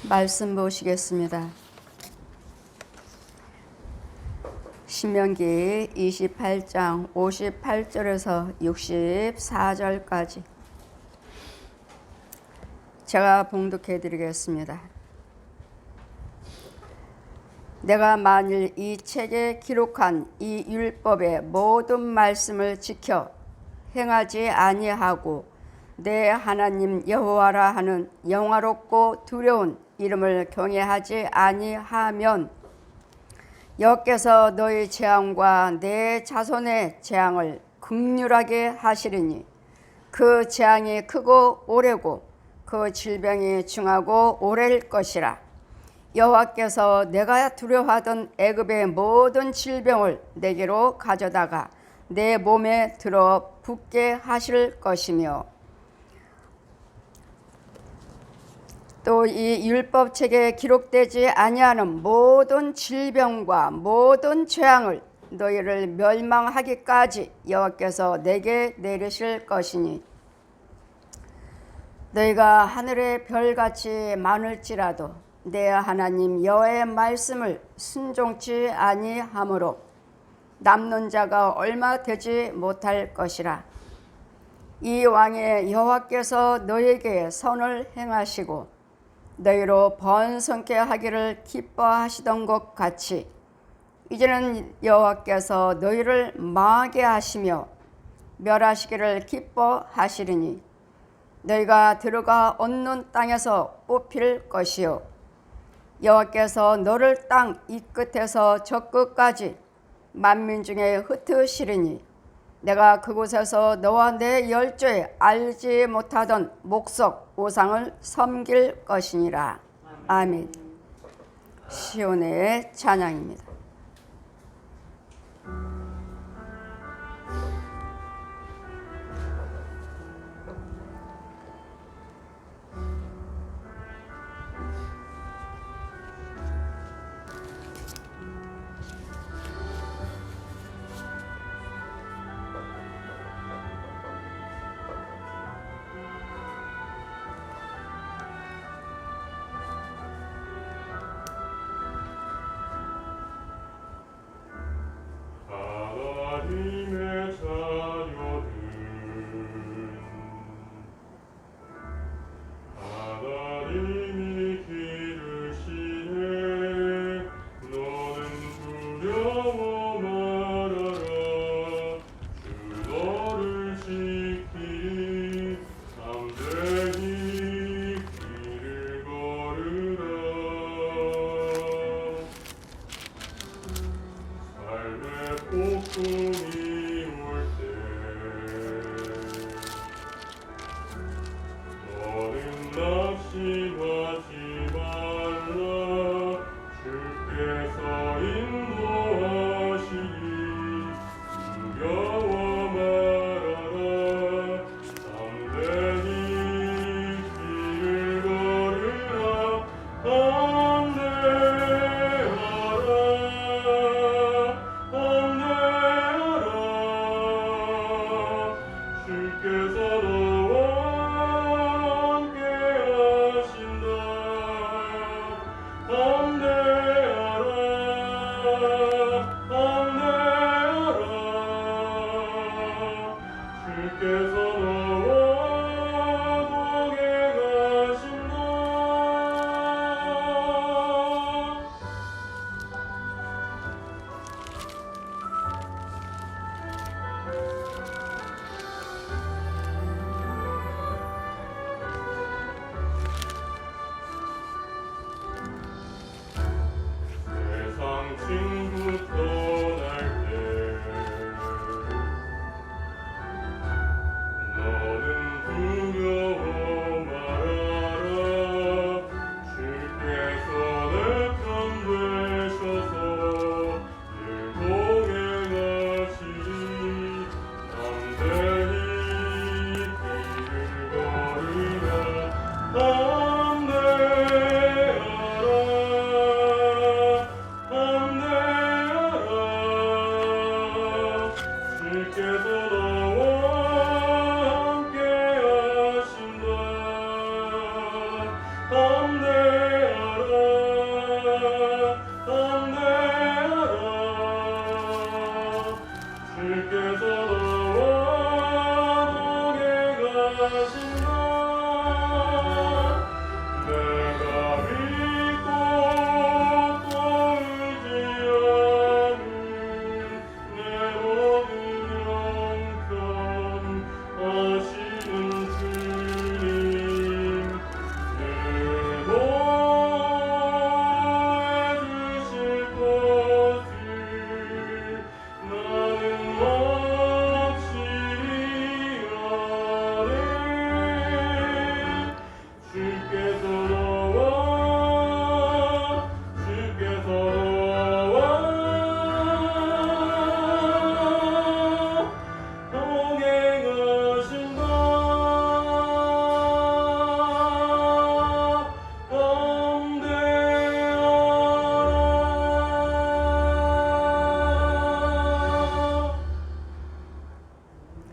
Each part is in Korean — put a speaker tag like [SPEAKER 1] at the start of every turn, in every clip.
[SPEAKER 1] 말씀 보시겠습니다. 신명기 28장 58절에서 64절까지 제가 봉독해 드리겠습니다. 내가 만일 이 책에 기록한 이 율법의 모든 말씀을 지켜 행하지 아니하고 내 하나님 여호와라 하는 영화롭고 두려운 이름을 경외하지 아니하면 여호와께서 너희 재앙과 내 자손의 재앙을 극률하게 하시리니 그 재앙이 크고 오래고 그 질병이 중하고 오래일 것이라. 여호와께서 내가 두려워하던 애굽의 모든 질병을 내게로 가져다가 내 몸에 들어 붓게 하실 것이며 또 이 율법책에 기록되지 아니하는 모든 질병과 모든 재앙을 너희를 멸망하기까지 여호와께서 내게 내리실 것이니 너희가 하늘의 별같이 많을지라도 내 하나님 여호와의 말씀을 순종치 아니하므로 남는 자가 얼마 되지 못할 것이라. 이 왕의 여호와께서 너희에게 선을 행하시고 너희로 번성케 하기를 기뻐하시던 것 같이 이제는 여호와께서 너희를 망하게 하시며 멸하시기를 기뻐하시리니 너희가 들어가 얻는 땅에서 뽑힐 것이요 여호와께서 너를 땅 이 끝에서 저 끝까지 만민 중에 흩으시리니 내가 그곳에서 너와 내 열조에 알지 못하던 목석 우상을 섬길 것이니라. 아멘. 시온의 찬양입니다.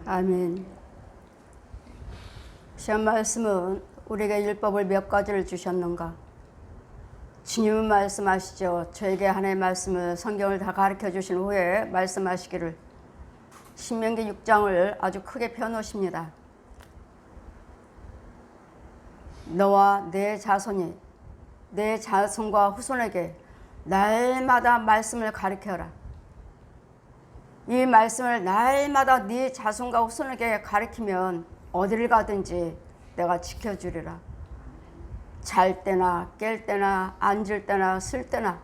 [SPEAKER 1] 아멘. 시험 말씀은 우리에게 율법을 몇 가지를 주셨는가? 주님은 말씀하시죠. 저에게 하나님의 말씀을 성경을 다 가르쳐 주신 후에 말씀하시기를 신명기 6장을 아주 크게 펴놓으십니다. 너와 내 자손이 내 자손과 후손에게 날마다 말씀을 가르쳐라. 이 말씀을 날마다 네 자손과 후손에게 가르치면 어디를 가든지 내가 지켜주리라. 잘 때나 깰 때나 앉을 때나 쓸 때나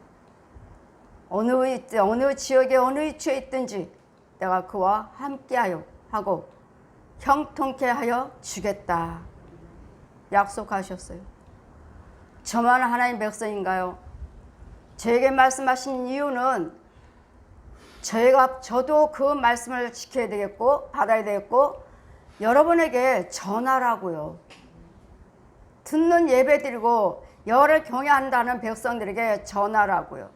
[SPEAKER 1] 어느 지역에 어느 위치에 있든지 내가 그와 함께하여 하고 형통케 하여 주겠다 약속하셨어요. 저만 하나님 백성인가요? 저에게 말씀하신 이유는 저도 그 말씀을 지켜야 되겠고 받아야 되겠고 여러분에게 전하라고요. 듣는 예배드리고 여를 경외한다는 백성들에게 전하라고요.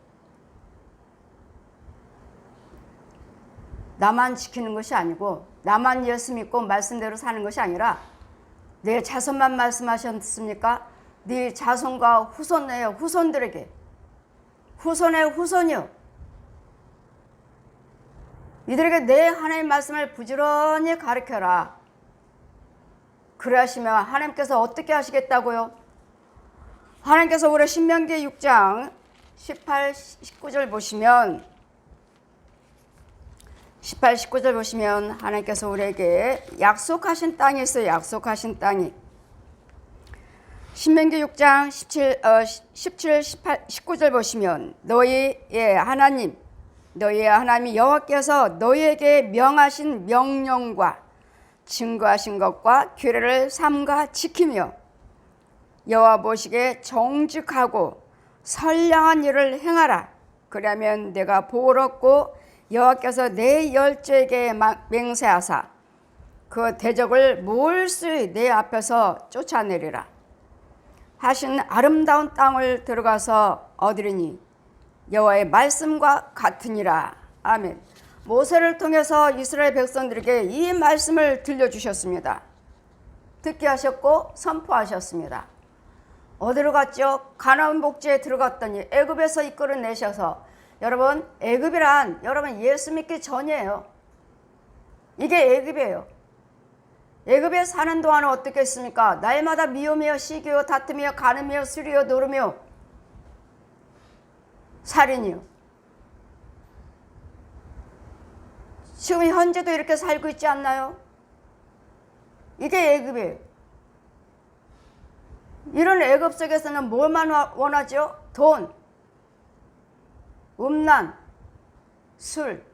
[SPEAKER 1] 나만 지키는 것이 아니고 나만 예수 믿고 말씀대로 사는 것이 아니라 내 자손만 말씀하셨습니까? 네 자손과 후손의 후손들에게 후손의 후손이요. 이들에게 내 하나님의 말씀을 부지런히 가르쳐라. 그러하시면 하나님께서 어떻게 하시겠다고요? 하나님께서 우리 신명기 6장 18, 19절 보시면 18, 19절 보시면 하나님께서 우리에게 약속하신 땅이 있어요. 약속하신 땅이. 신명기 6장 17, 18, 19절 보시면 너희의 하나님 여호와께서 너희에게 명하신 명령과 증거하신 것과 규례를 삼가 지키며 여호와 보시기에 정직하고 선량한 일을 행하라. 그러면 내가 복을 얻고 여호와께서 내 열조에게 맹세하사 그 대적을 몰수히 내 앞에서 쫓아내리라 하신 아름다운 땅을 들어가서 얻으리니 여호와의 말씀과 같으니라. 아멘. 모세를 통해서 이스라엘 백성들에게 이 말씀을 들려주셨습니다. 듣게 하셨고 선포하셨습니다. 어디로 갔죠? 가나안 복지에 들어갔더니 애굽에서 이끌어내셔서 여러분 애굽이란 여러분 예수 믿기 전이에요. 이게 애굽이에요. 애굽에 사는 동안은 어떻게 했습니까? 날마다 미우며 시기요 다투며 가늠며 술이요 노르며 살인이요. 지금 현재도 이렇게 살고 있지 않나요? 이게 애굽이에요. 이런 애굽 속에서는 뭘만 원하죠? 돈, 음란, 술.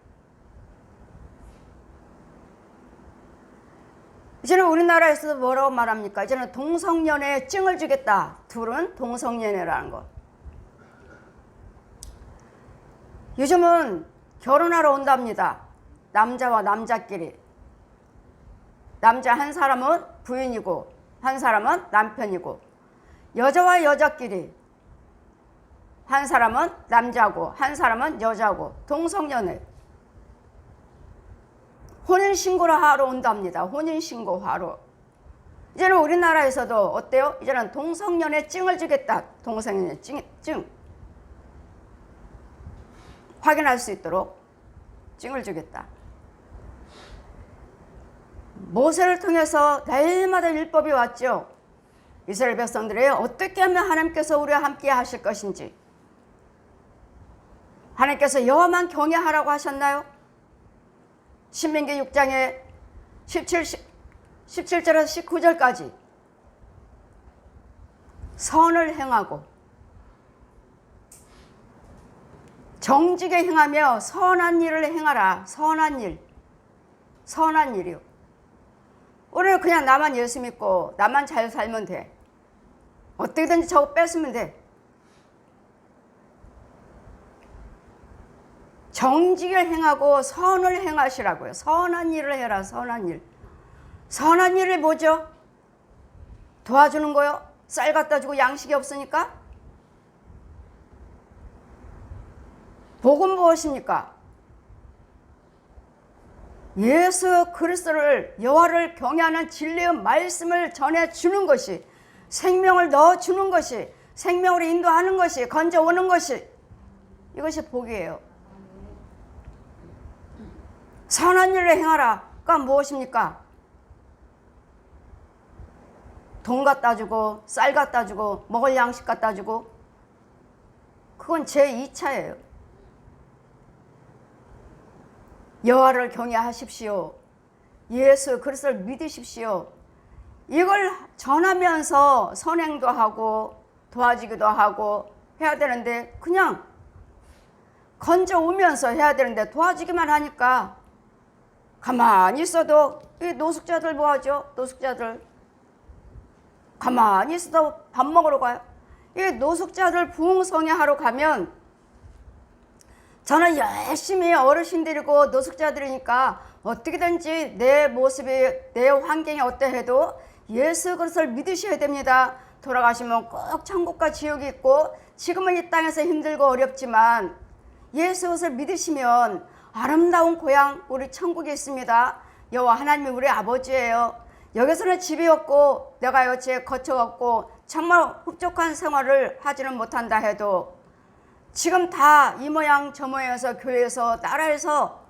[SPEAKER 1] 이제는 우리나라에서도 뭐라고 말합니까? 이제는 동성연애에 증을 주겠다. 둘은 동성연애라는 것. 요즘은 결혼하러 온답니다. 남자와 남자끼리. 남자 한 사람은 부인이고 한 사람은 남편이고 여자와 여자끼리 한 사람은 남자고 한 사람은 여자고 동성연애. 혼인신고를 하러 온답니다. 혼인신고하러. 이제는 우리나라에서도 어때요? 이제는 동성연애 증을 주겠다. 동성연애 증. 확인할 수 있도록 징을 주겠다. 모세를 통해서 날마다 율법이 왔죠. 이스라엘 백성들이 어떻게 하면 하나님께서 우리와 함께 하실 것인지, 하나님께서 여호와만 경외하라고 하셨나요? 신명기 6장에 17절에서 19절까지 선을 행하고 정직에 행하며 선한 일을 행하라. 선한 일, 선한 일이요. 우리는 그냥 나만 예수 믿고 나만 잘 살면 돼. 어떻게든지 저거 뺏으면 돼. 정직을 행하고 선을 행하시라고요. 선한 일을 해라. 선한 일. 선한 일이 뭐죠? 도와주는 거요? 쌀 갖다 주고 양식이 없으니까? 복은 무엇입니까? 예수 그리스도를, 여호와를 경외하는 진리의 말씀을 전해주는 것이, 생명을 넣어주는 것이, 생명으로 인도하는 것이, 건져오는 것이, 이것이 복이에요. 선한 일을 행하라가 무엇입니까? 돈 갖다 주고 쌀 갖다 주고 먹을 양식 갖다 주고, 그건 제 2차예요. 여호와를 경외하십시오. 예수 그리스도를 믿으십시오. 이걸 전하면서 선행도 하고 도와주기도 하고 해야 되는데, 그냥 건져오면서 해야 되는데 도와주기만 하니까 가만히 있어도, 이 노숙자들 뭐하죠? 노숙자들 가만히 있어도 밥 먹으러 가요. 이 노숙자들 부흥성회 하러 가면, 저는 열심히 어르신들이고 노숙자들이니까 어떻게든지 내 모습이, 내 환경이 어떠해도 예수 그리스도를 믿으셔야 됩니다. 돌아가시면 꼭 천국과 지옥이 있고, 지금은 이 땅에서 힘들고 어렵지만 예수 그리스도를 믿으시면 아름다운 고향, 우리 천국이 있습니다. 여호와 하나님이 우리 아버지예요. 여기서는 집이 없고 내가 여치에 거처가 없고 정말 흡족한 생활을 하지는 못한다 해도, 지금 다 이 모양 저 모양에서 교회에서 나라에서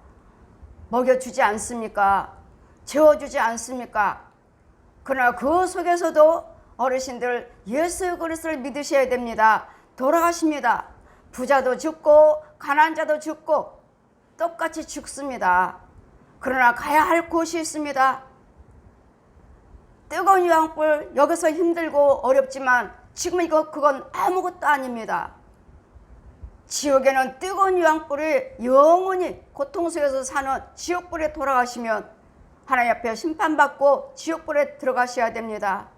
[SPEAKER 1] 먹여주지 않습니까? 재워주지 않습니까? 그러나 그 속에서도 어르신들 예수 그리스도를 믿으셔야 됩니다. 돌아가십니다. 부자도 죽고 가난자도 죽고 똑같이 죽습니다. 그러나 가야 할 곳이 있습니다. 뜨거운 유황불, 여기서 힘들고 어렵지만 지금 그건 아무것도 아닙니다. 지옥에는 뜨거운 유황불이 영원히 고통 속에서 사는 지옥불에 돌아가시면 하나님 앞에 심판받고 지옥불에 들어가셔야 됩니다.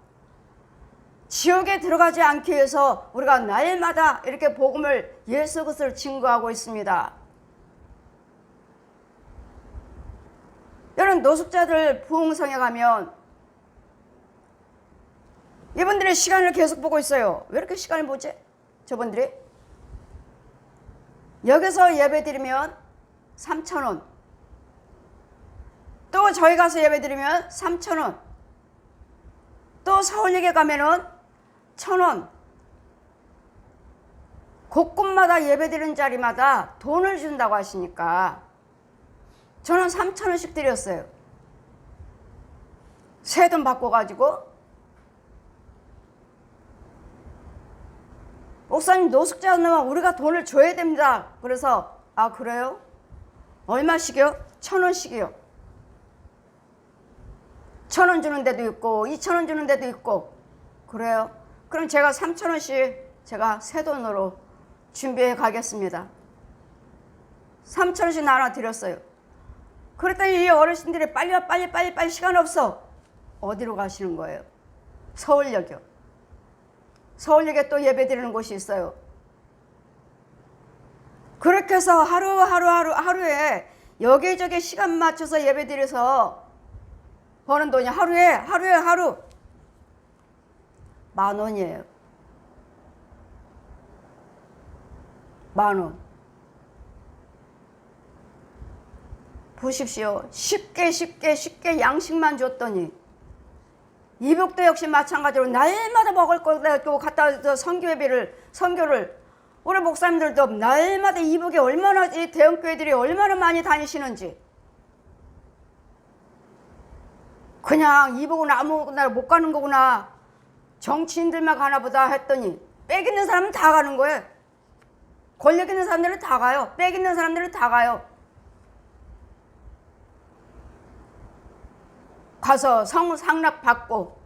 [SPEAKER 1] 지옥에 들어가지 않기 위해서 우리가 날마다 이렇게 복음을, 예수 그리스도를 증거하고 있습니다. 여러분, 노숙자들 부흥성에 가면 이분들의 시간을 계속 보고 있어요. 왜 이렇게 시간을 보지? 저분들이 여기서 예배 드리면 3,000원, 또 저희 가서 예배 드리면 3,000원, 또 서울역에 가면은 1,000원. 곳곳마다 예배 드리는 자리마다 돈을 준다고 하시니까 저는 3,000원씩 드렸어요. 세돈 바꿔가지고. 목사님, 노숙자는 우리가 돈을 줘야 됩니다. 그래서, 아, 그래요? 얼마씩이요? 1,000원씩이요. 1,000원 주는 데도 있고 2,000원 주는 데도 있고. 그래요? 그럼 제가 3,000원씩 제가 새 돈으로 준비해 가겠습니다. 3,000원씩 나눠 드렸어요. 그랬더니 이 어르신들이 빨리 시간 없어. 어디로 가시는 거예요? 서울역이요. 서울역에 또 예배 드리는 곳이 있어요. 그렇게 해서 하루에 여기저기 시간 맞춰서 예배 드려서 버는 돈이 하루에 10,000원이에요. 10,000원. 보십시오. 쉽게 양식만 줬더니, 이북도 역시 마찬가지로 날마다 먹을 거 갖다 선교를 우리 목사님들도 날마다 이북에 얼마나 이 대형교회들이 얼마나 많이 다니시는지. 그냥 이북은 아무나 못 가는 거구나. 정치인들만 가나 보다 했더니 빽 있는 사람은 다 가는 거예요. 권력 있는 사람들은 다 가요. 빽 있는 사람들은 다 가요. 가서 상납 받고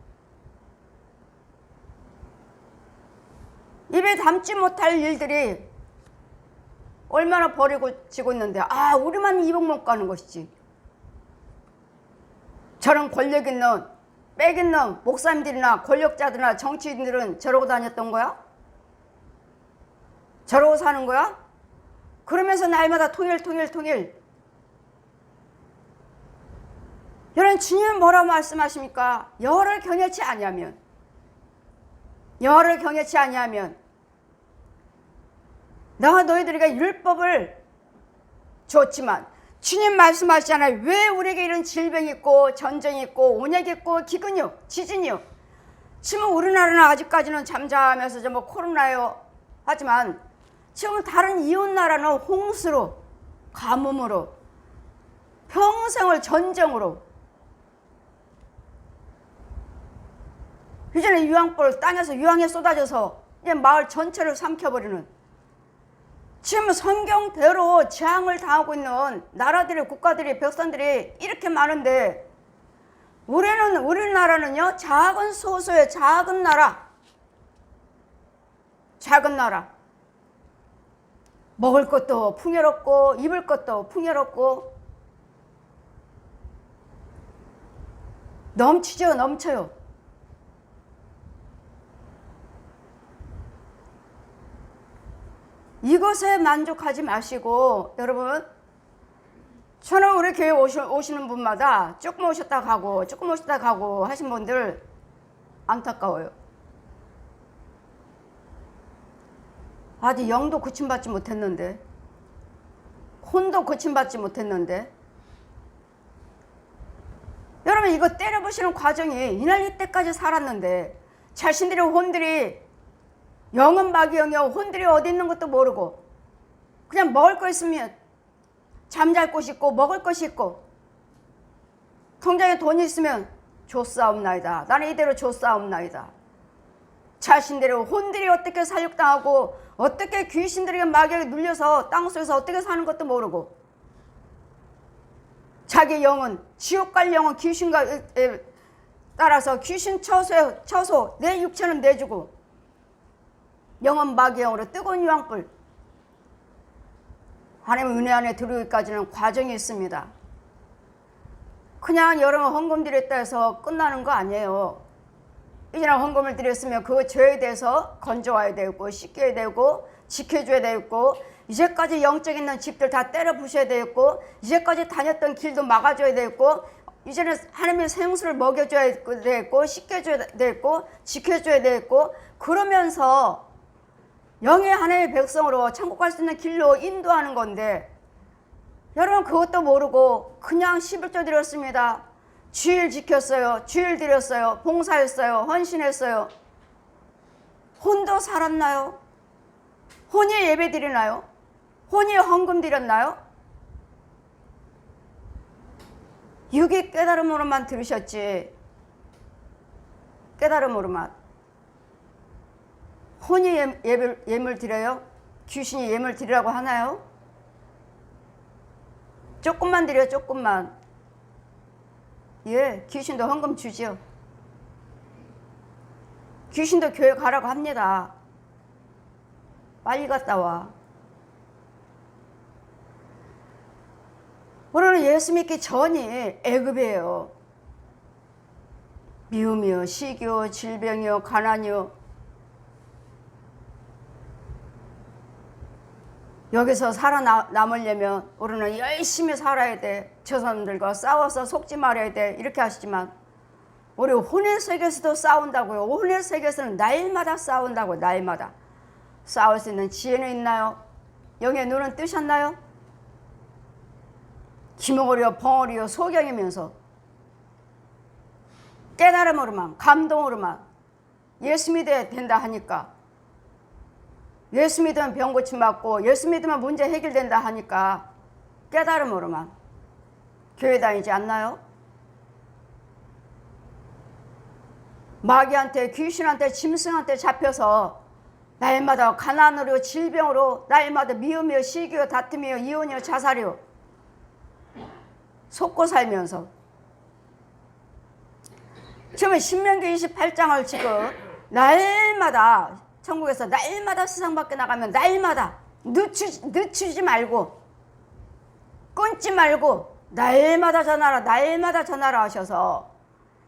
[SPEAKER 1] 입에 담지 못할 일들이 얼마나 버리고 지고 있는데 우리만 이북 못 가는 것이지. 저런 권력 있는 빽 있는 목사님들이나 권력자들이나 정치인들은 저러고 다녔던 거야? 저러고 사는 거야? 그러면서 날마다 통일. 여러분, 주님은 뭐라고 말씀하십니까? 여호와를 경외치 아니하면 내가 너희들에게 율법을 줬지만, 주님 말씀하시잖아요. 왜 우리에게 이런 질병이 있고 전쟁이 있고 온역이 있고 기근이요 지진이요. 지금 우리나라는 아직까지는 잠잠해서 뭐 코로나요 하지만 지금 다른 이웃 나라는 홍수로, 가뭄으로, 평생을 전쟁으로, 이전에 유황불 땅에서 유황에 쏟아져서 이제 마을 전체를 삼켜버리는, 지금 성경대로 재앙을 당하고 있는 나라들이, 국가들이, 백성들이 이렇게 많은데, 우리나라는요 작은 소수의 작은 나라, 먹을 것도 풍요롭고 입을 것도 풍요롭고 넘쳐요. 이것에 만족하지 마시고, 여러분, 저는 우리 교회 오시는 분마다 조금 오셨다 가고 하신 분들 안타까워요. 아직 영도 고침받지 못했는데, 혼도 고침받지 못했는데, 여러분, 이거 때려부시는 과정이 이날 이때까지 살았는데 자신들의 혼들이 영은 마귀영이요, 혼들이 어디 있는 것도 모르고 그냥 먹을 거 있으면 잠잘 곳이 있고 먹을 것이 있고 통장에 돈이 있으면 좋사옵나이다. 나는 이대로 좋사옵나이다. 자신들의 혼들이 어떻게 살육당하고 어떻게 귀신들에게 마귀에게 눌려서 땅속에서 어떻게 사는 것도 모르고, 자기 영은 지옥 갈 영은 귀신과 따라서 귀신 처소 내 육체는 내주고 영은 마귀 영으로 뜨거운 유황불, 하나님의 은혜 안에 들어오기까지는 과정이 있습니다. 그냥 여러분 헌금 드렸다 해서 끝나는 거 아니에요. 이제는 헌금을 드렸으면 그 죄에 대해서 건져와야 되고 씻겨야 되고 지켜줘야 되고, 이제까지 영적 있는 집들 다 때려 부셔야 되고, 이제까지 다녔던 길도 막아줘야 되고, 이제는 하나님의 생수를 먹여줘야 되고 씻겨줘야 되고 지켜줘야 되고, 그러면서 영의 하나님의 백성으로 천국 갈 수 있는 길로 인도하는 건데, 여러분 그것도 모르고 그냥 11조 드렸습니다. 주일 지켰어요. 주일 드렸어요. 봉사했어요. 헌신했어요. 혼도 살았나요? 혼이 예배 드리나요? 혼이 헌금 드렸나요? 육이 깨달음으로만 들으셨지, 깨달음으로만. 혼이 예물 드려요? 귀신이 예물 드리라고 하나요? 조금만 드려요, 조금만. 예, 귀신도 헌금 주지요. 귀신도 교회 가라고 합니다. 빨리 갔다 와. 우리는 예수 믿기 전이 애굽이에요. 미움이요, 시기요, 질병이요, 가난이요. 여기서 살아남으려면 우리는 열심히 살아야 돼. 저 사람들과 싸워서 속지 말아야 돼. 이렇게 하시지만 우리 혼의 세계에서도 싸운다고요. 혼의 세계에서는 날마다 싸운다고. 날마다. 싸울 수 있는 지혜는 있나요? 영의 눈은 뜨셨나요? 기몽으로 벙어리요 소경이면서 깨달음으로만, 감동으로만 예수 믿어야 된다 하니까 예수 믿으면 병 고침받고 예수 믿으면 문제 해결된다 하니까 깨달음으로만 교회 다니지 않나요? 마귀한테, 귀신한테, 짐승한테 잡혀서 날마다 가난으로, 질병으로, 날마다 미움이요, 시기요, 다툼이요, 이혼이요, 자살이요 속고 살면서 지금 신명기 28장을 지금 날마다 천국에서 날마다 세상 밖에 나가면 날마다 늦추지 말고 끊지 말고 날마다 전하라, 날마다 전하라 하셔서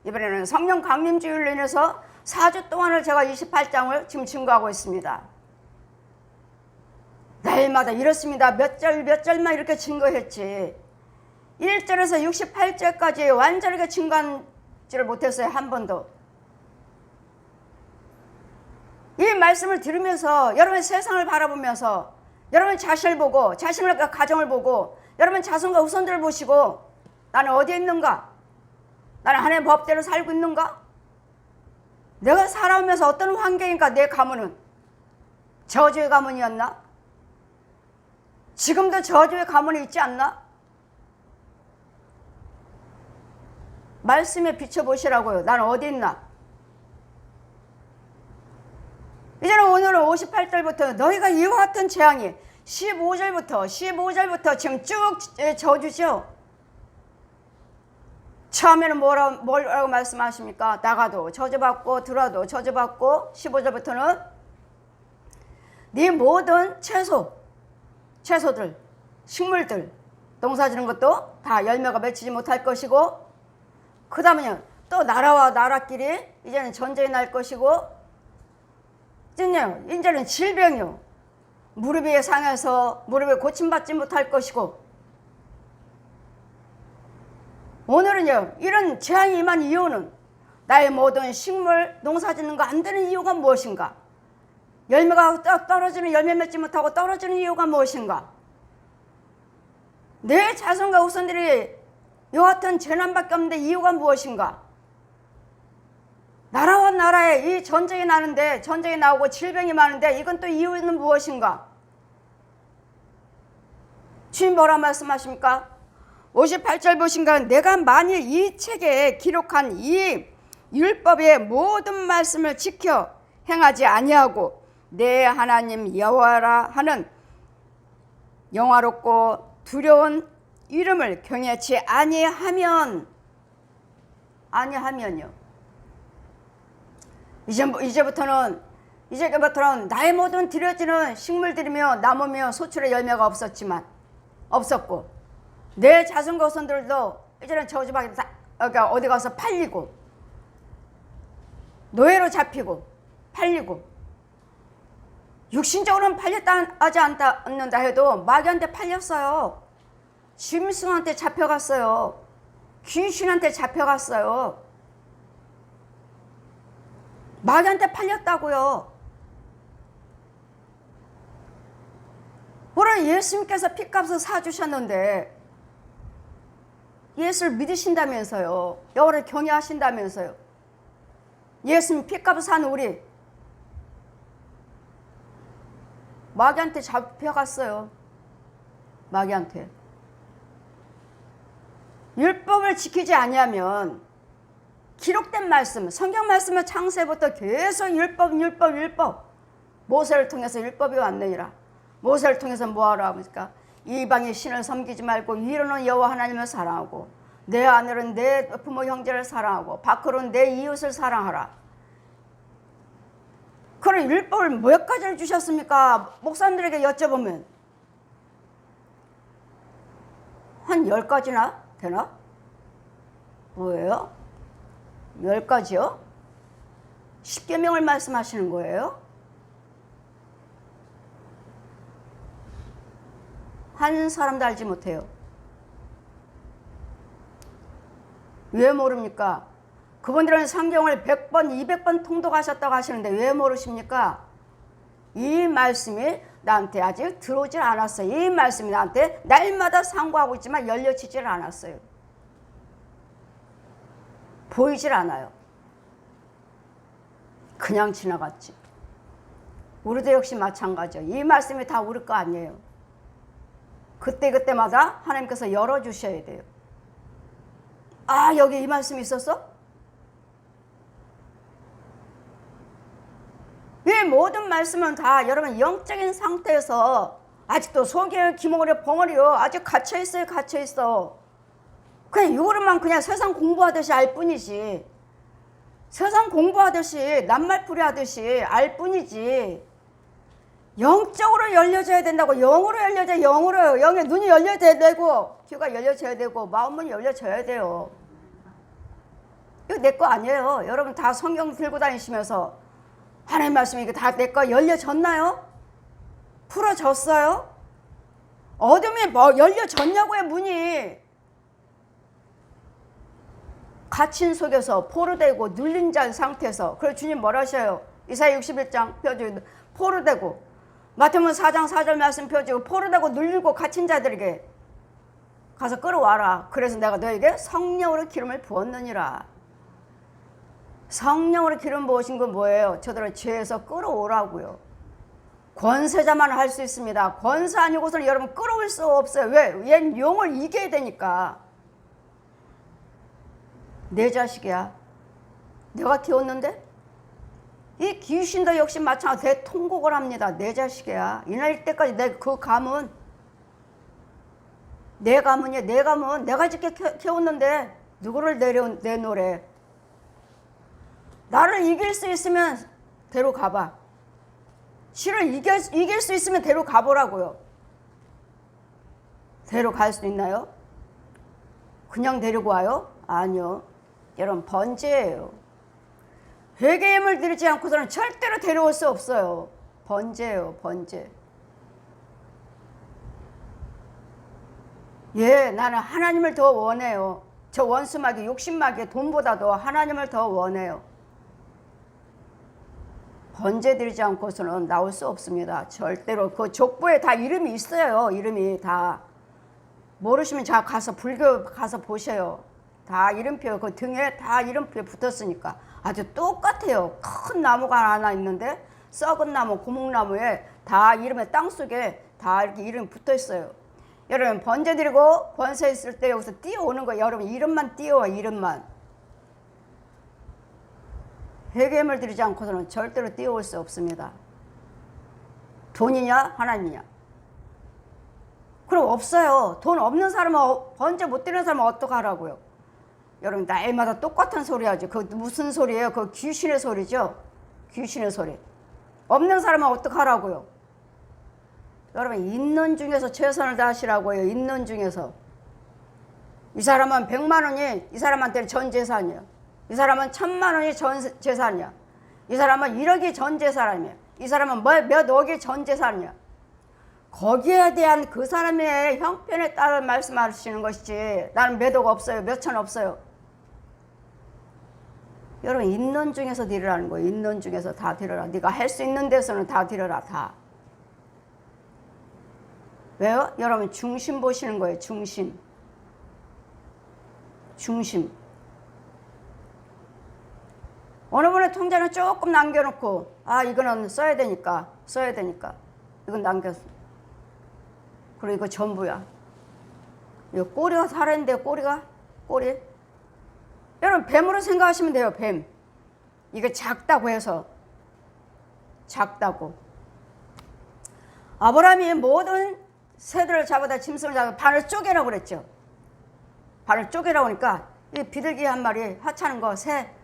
[SPEAKER 1] 이번에는 성령 강림주일로 인해서 4주 동안을 제가 28장을 지금 증거하고 있습니다. 날마다 이렇습니다. 몇 절만 이렇게 증거했지 1절에서 68절까지 완전하게 증거하지를 못했어요. 한 번도. 이 말씀을 들으면서 여러분 세상을 바라보면서 여러분 자신을 보고 자신의 가정을 보고 여러분 자손과 후손들을 보시고 나는 어디에 있는가? 나는 하나님의 법대로 살고 있는가? 내가 살아오면서 어떤 환경인가? 내 가문은 저주의 가문이었나? 지금도 저주의 가문이 있지 않나? 말씀에 비춰보시라고요. 나는 어디 있나? 이제는 오늘은 58절부터 너희가 이와 같은 재앙이 15절부터 지금 쭉 저주죠. 처음에는 뭐라고 말씀하십니까? 나가도 저주받고 들어도 저주받고 15절부터는 네 모든 채소들, 식물들 농사지는 것도 다 열매가 맺히지 못할 것이고 그 다음에는 또 나라와 나라끼리 이제는 전쟁이 날 것이고 이제는 질병이요. 무릎이 상해서 무릎에 고침받지 못할 것이고 오늘은요 이런 재앙이 임한 이유는 나의 모든 식물 농사짓는 거 안 되는 이유가 무엇인가? 열매가 떨어지는 열매 맺지 못하고 떨어지는 이유가 무엇인가? 내 자손과 후손들이 여하튼 재난밖에 없는데 이유가 무엇인가? 나라와 나라에 이 전쟁이 나는데 전쟁이 나오고 질병이 많은데 이건 또 이유는 무엇인가? 주님 뭐라 말씀하십니까? 58절 보신가? 내가 만일 이 책에 기록한 이 율법의 모든 말씀을 지켜 행하지 아니하고 내 하나님 여호와라 하는 영화롭고 두려운 이름을 경외치 아니하면요. 이제부터는 나의 모든 드려지는 식물들이며 나무며 소출의 열매가 없었고 내 자손과 후손들도 이제는 저주받게 그러니까 어디 가서 팔리고 노예로 잡히고 팔리고 육신적으로는 팔렸다 하지 않는다 해도 마귀한테 팔렸어요. 짐승한테 잡혀갔어요. 귀신한테 잡혀갔어요. 마귀한테 팔렸다고요. 오늘 예수님께서 핏값을 사주셨는데 예수를 믿으신다면서요. 여호와를 경외하신다면서요. 예수님 핏값을 산 우리 마귀한테 잡혀갔어요. 마귀한테. 율법을 지키지 아니하면 기록된 말씀, 성경 말씀은 창세부터 계속 율법 모세를 통해서 율법이 왔느니라. 모세를 통해서 뭐하러 합니까? 이방의 신을 섬기지 말고 위로는 여호와 하나님을 사랑하고 내 아내는 내 부모 형제를 사랑하고 밖으로는 내 이웃을 사랑하라. 그런 율법을 몇 가지를 주셨습니까? 목사님들에게 여쭤보면 한 10가지나 되나? 뭐예요? 10가지요? 10계명을 말씀하시는 거예요? 한 사람도 알지 못해요. 왜 모릅니까? 그분들은 성경을 100번, 200번 통독하셨다고 하시는데 왜 모르십니까? 이 말씀이 나한테 아직 들어오질 않았어요. 이 말씀이 나한테 날마다 상고하고 있지만 열려지질 않았어요. 보이질 않아요. 그냥 지나갔지. 우리도 역시 마찬가지요. 이 말씀이 다 우리 거 아니에요. 그때그때마다 하나님께서 열어주셔야 돼요. 아, 여기 이 말씀이 있었어? 이 모든 말씀은 다 여러분 영적인 상태에서 아직도 속에 기머리 벙어리요. 아직 갇혀있어요. 갇혀있어. 그냥 이거로만 그냥 세상 공부하듯이 알 뿐이지. 세상 공부하듯이 낱말풀이 하듯이 알 뿐이지. 영적으로 열려져야 된다고. 영으로 열려져. 영으로. 영의 눈이 열려져야 되고 귀가 열려져야 되고 마음문이 열려져야 돼요. 이거 내 거 아니에요. 여러분 다 성경 들고 다니시면서 하나님 말씀이 이거 다 내 거 열려졌나요? 풀어졌어요? 어둠이 뭐 열려졌냐고요. 문이 갇힌 속에서 포로되고 눌린 자 상태에서. 그래서 주님 뭐라 하셔요? 이사야 61장 펴주고 포로되고, 마태복음 4장 4절 말씀 펴주고 포로되고 눌리고 갇힌 자들에게 가서 끌어와라. 그래서 내가 너에게 성령으로 기름을 부었느니라. 성령으로 기름 부으신 건 뭐예요? 저들을 죄에서 끌어오라고요. 권세자만 할 수 있습니다. 권세 아니고서는 여러분 끌어올 수 없어요. 왜? 얘 용을 이겨야 되니까. 내 자식이야. 내가 키웠는데? 이 귀신도 역시 마찬가지 대통곡을 합니다. 내 자식이야. 이날 때까지 내 그 가문, 내 가문이야. 내 가문. 내가 짓게 키웠는데 누구를 내놓으래. 나를 이길 수 있으면 데리고 가봐. 실을 이길 수 있으면 데리고 가보라고요. 데려갈 수 있나요? 그냥 데리고 와요? 아니요. 여러분 번제예요. 회개의 힘을 들이지 않고서는 절대로 데려올 수 없어요. 번제예요. 번제. 예, 나는 하나님을 더 원해요. 저 원수마귀 욕심마귀 돈보다도 하나님을 더 원해요. 번제 드리지 않고서는 나올 수 없습니다. 절대로. 그 족보에 다 이름이 있어요. 이름이 다. 모르시면 자 가서 불교 가서 보셔요. 다 이름표, 그 등에 다 이름표 붙었으니까. 아주 똑같아요. 큰 나무가 하나 있는데 썩은 나무, 고목나무에 다 이름에 땅속에 다 이렇게 이름이 붙어 있어요. 여러분 번제 드리고 권세 있을 때 여기서 뛰어오는 거예요. 여러분 이름만 뛰어와. 이름만. 회개함을 드리지 않고서는 절대로 뛰어올 수 없습니다. 돈이냐 하나님이냐. 그럼 없어요. 돈 없는 사람은 번제 못 드리는 사람은 어떡하라고요. 여러분 날마다 똑같은 소리 하죠. 그 무슨 소리예요? 그 귀신의 소리죠. 귀신의 소리. 없는 사람은 어떡하라고요. 여러분 있는 중에서 최선을 다하시라고요. 있는 중에서. 이 사람은 100만 원이 이 사람한테는 전 재산이야. 이 사람은 1000만 원이 전 재산이야. 이 사람은 1억이 전 재산이야. 이 사람은 몇 억이 전 재산이야. 거기에 대한 그 사람의 형편에 따라 말씀하시는 것이지 나는 몇 억 없어요. 몇 천 없어요. 여러분 있는 중에서 드리라는 거예요. 있는 중에서 다 드려라. 네가 할 수 있는 데서는 다 드려라. 다. 왜요? 여러분 중심 보시는 거예요. 중심. 중심. 어느 분의 통장은 조금 남겨놓고 아 이거는 써야 되니까 이건 남겼어. 그리고 이거 전부야. 이거 꼬리가 살아있는데 꼬리. 여러분 뱀으로 생각하시면 돼요. 뱀. 이거 작다고 해서 작다고. 아브라함이 모든 새들을 잡아다 짐승을 잡아 반을 쪼개라고 그랬죠. 반을 쪼개라고 하니까 이 비둘기 한 마리 하찮은 거 새.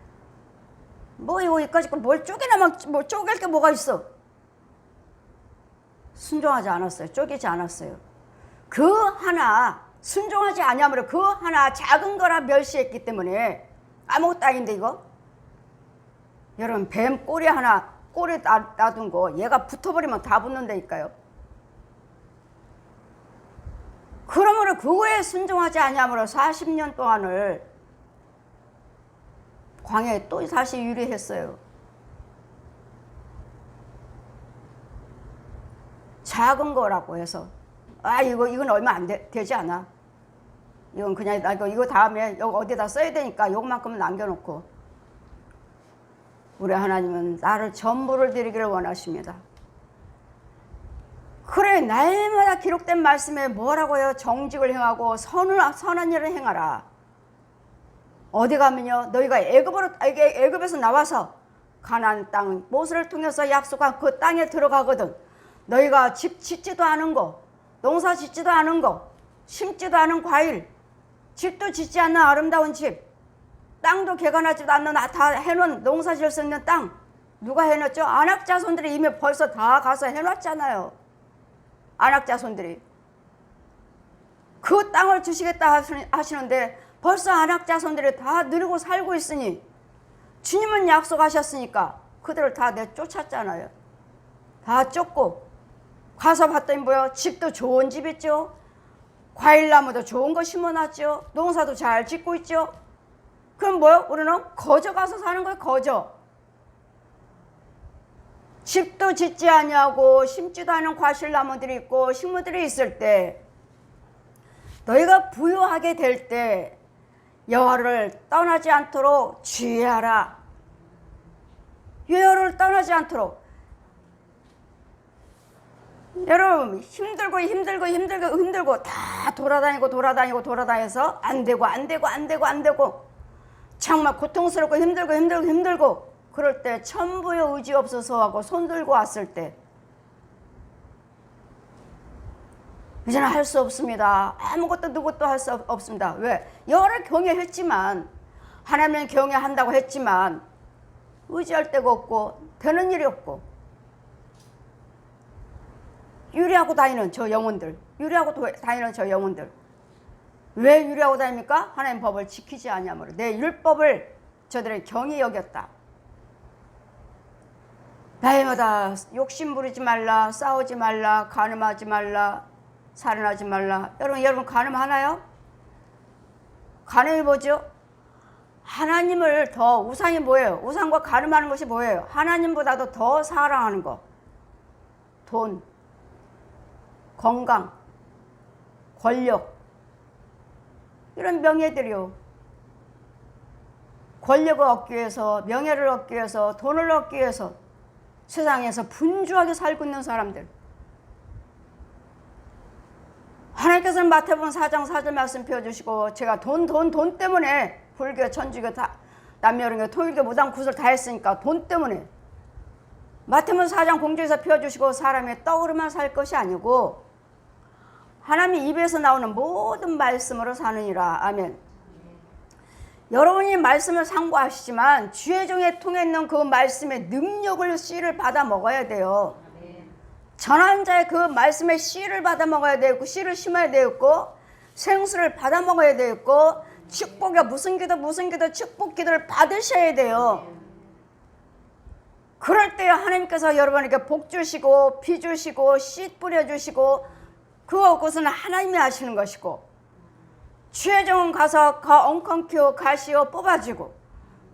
[SPEAKER 1] 뭐 이거 여기까지 뭘 쪼개나만 뭐 쪼갤 게 뭐가 있어. 순종하지 않았어요. 쪼개지 않았어요. 그 하나 순종하지 아니하므로 그 하나 작은 거라 멸시했기 때문에 아무것도 아닌데 이거. 여러분 뱀 꼬리 하나 꼬리 놔둔 거 얘가 붙어버리면 다 붙는다니까요. 그러므로 그거에 순종하지 아니하므로 40년 동안을 광야에 또 다시 유리했어요. 작은 거라고 해서 아 이건 얼마 안 되지 않아. 이건 그냥 나 이거 다음에 여기 어디다 써야 되니까 요것만큼은 남겨놓고. 우리 하나님은 나를 전부를 드리기를 원하십니다. 그래, 날마다 기록된 말씀에 뭐라고요? 정직을 행하고 선한 일을 행하라. 어디 가면요, 너희가 애굽에서 나와서 가나안 땅 모세를 통해서 약속한 그 땅에 들어가거든. 너희가 집 짓지도 않은 거, 농사 짓지도 않은 거, 심지도 않은 과일, 집도 짓지 않는 아름다운 집, 땅도 개간하지도 않는 다 해놓은 농사 지을 수 있는 땅, 누가 해놨죠? 안악자손들이 이미 벌써 다 가서 해놨잖아요. 안악자손들이 그 땅을 주시겠다 하시는데 벌써 안악자손들이 다 누리고 살고 있으니, 주님은 약속하셨으니까 그들을 다 내쫓았잖아요. 다 쫓고 가서 봤더니 뭐요? 집도 좋은 집 있죠. 과일나무도 좋은 거 심어놨죠. 농사도 잘 짓고 있죠. 그럼 뭐요? 우리는 거저 가서 사는 거예요. 거저. 집도 짓지 아니하고 심지도 않은 과실나무들이 있고 식물들이 있을 때, 너희가 부유하게 될 때 여호와를 떠나지 않도록 주의하라. 여호와를 떠나지 않도록. 여러분, 힘들고 다 돌아다녀서 안 되고 정말 고통스럽고 힘들고 그럴 때 천부의 의지 없어서 하고 손 들고 왔을 때 이제는 할 수 없습니다. 아무것도 누구도 할 수 없습니다. 왜? 여호와를 경외했지만, 하나님을 경외한다고 했지만 의지할 데가 없고 되는 일이 없고, 유리하고 다니는 저 영혼들, 왜 유리하고 다닙니까? 하나님 법을 지키지 아니하므로. 내 율법을 저들의 경히 여겼다. 날마다 욕심 부리지 말라, 싸우지 말라, 간음하지 말라, 살인하지 말라. 여러분 간음하나요? 간음이 뭐죠? 하나님을 더, 우상이 뭐예요? 우상과 간음하는 것이 뭐예요? 하나님보다도 더 사랑하는 거. 돈, 건강, 권력, 이런 명예들이요. 권력을 얻기 위해서, 명예를 얻기 위해서, 돈을 얻기 위해서 세상에서 분주하게 살고 있는 사람들. 하나님께서는 마태복음 4장 4절 말씀 펴주시고, 제가 돈 때문에 불교, 천주교, 남녀론교, 통일교, 무당, 구설 다 했으니까 돈 때문에 마태복음 4장 공주에서 펴주시고, 사람의 떡으로만 살 것이 아니고 하나님의 입에서 나오는 모든 말씀으로 사느니라. 아멘. 여러분이 말씀을 상고하시지만 주의 종에 통해 있는 그 말씀의 능력을, 씨를 받아 먹어야 돼요. 전한 자의 그 말씀의 씨를 받아 먹어야 되고, 씨를 심어야 되고, 생수를 받아 먹어야 되고, 축복이 무슨 기도 축복 기도를 받으셔야 돼요. 그럴 때 하나님께서 여러분에게 복 주시고 비 주시고 씨 뿌려주시고, 그것은 하나님이 하시는 것이고, 주의 종은 가서 엉겅퀴어 가시어 뽑아주고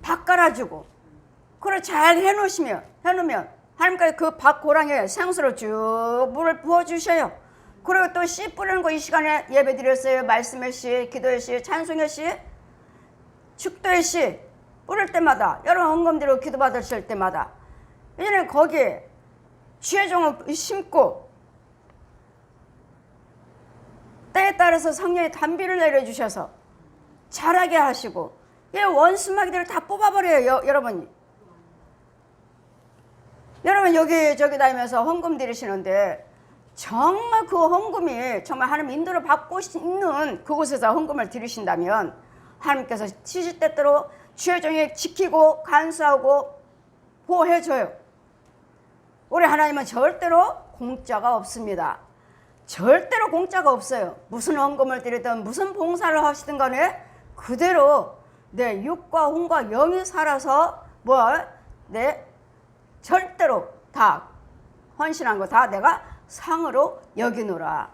[SPEAKER 1] 밥 갈아주고, 그걸 잘 해놓으면 하나님께서 그 밥 고랑에 생수로 쭉 물을 부어주셔요. 그리고 또 씨 뿌리는 거 이 시간에 예배 드렸어요. 말씀의 씨, 기도의 씨, 찬송의 씨, 축도의 씨 뿌릴 때마다, 여러분 헌금 드리고 기도 받으실 때마다 이제는 거기에 주의 종을 심고, 때에 따라서 성령의 단비를 내려주셔서 자라게 하시고, 원수마귀들을 다 뽑아버려요. 여러분 여기저기 다니면서 헌금 드리시는데, 정말 그 헌금이 정말 하나님 인도를 받고 있는 그곳에서 헌금을 드리신다면 하나님께서 시시때때로 주의 종이 지키고 간수하고 보호해줘요. 우리 하나님은 절대로 공짜가 없습니다. 절대로 공짜가 없어요. 무슨 헌금을 드리든 무슨 봉사를 하시든 간에 그대로 내 육과 혼과 영이 살아서 절대로 다 헌신한 거 다 내가 상으로 여기노라.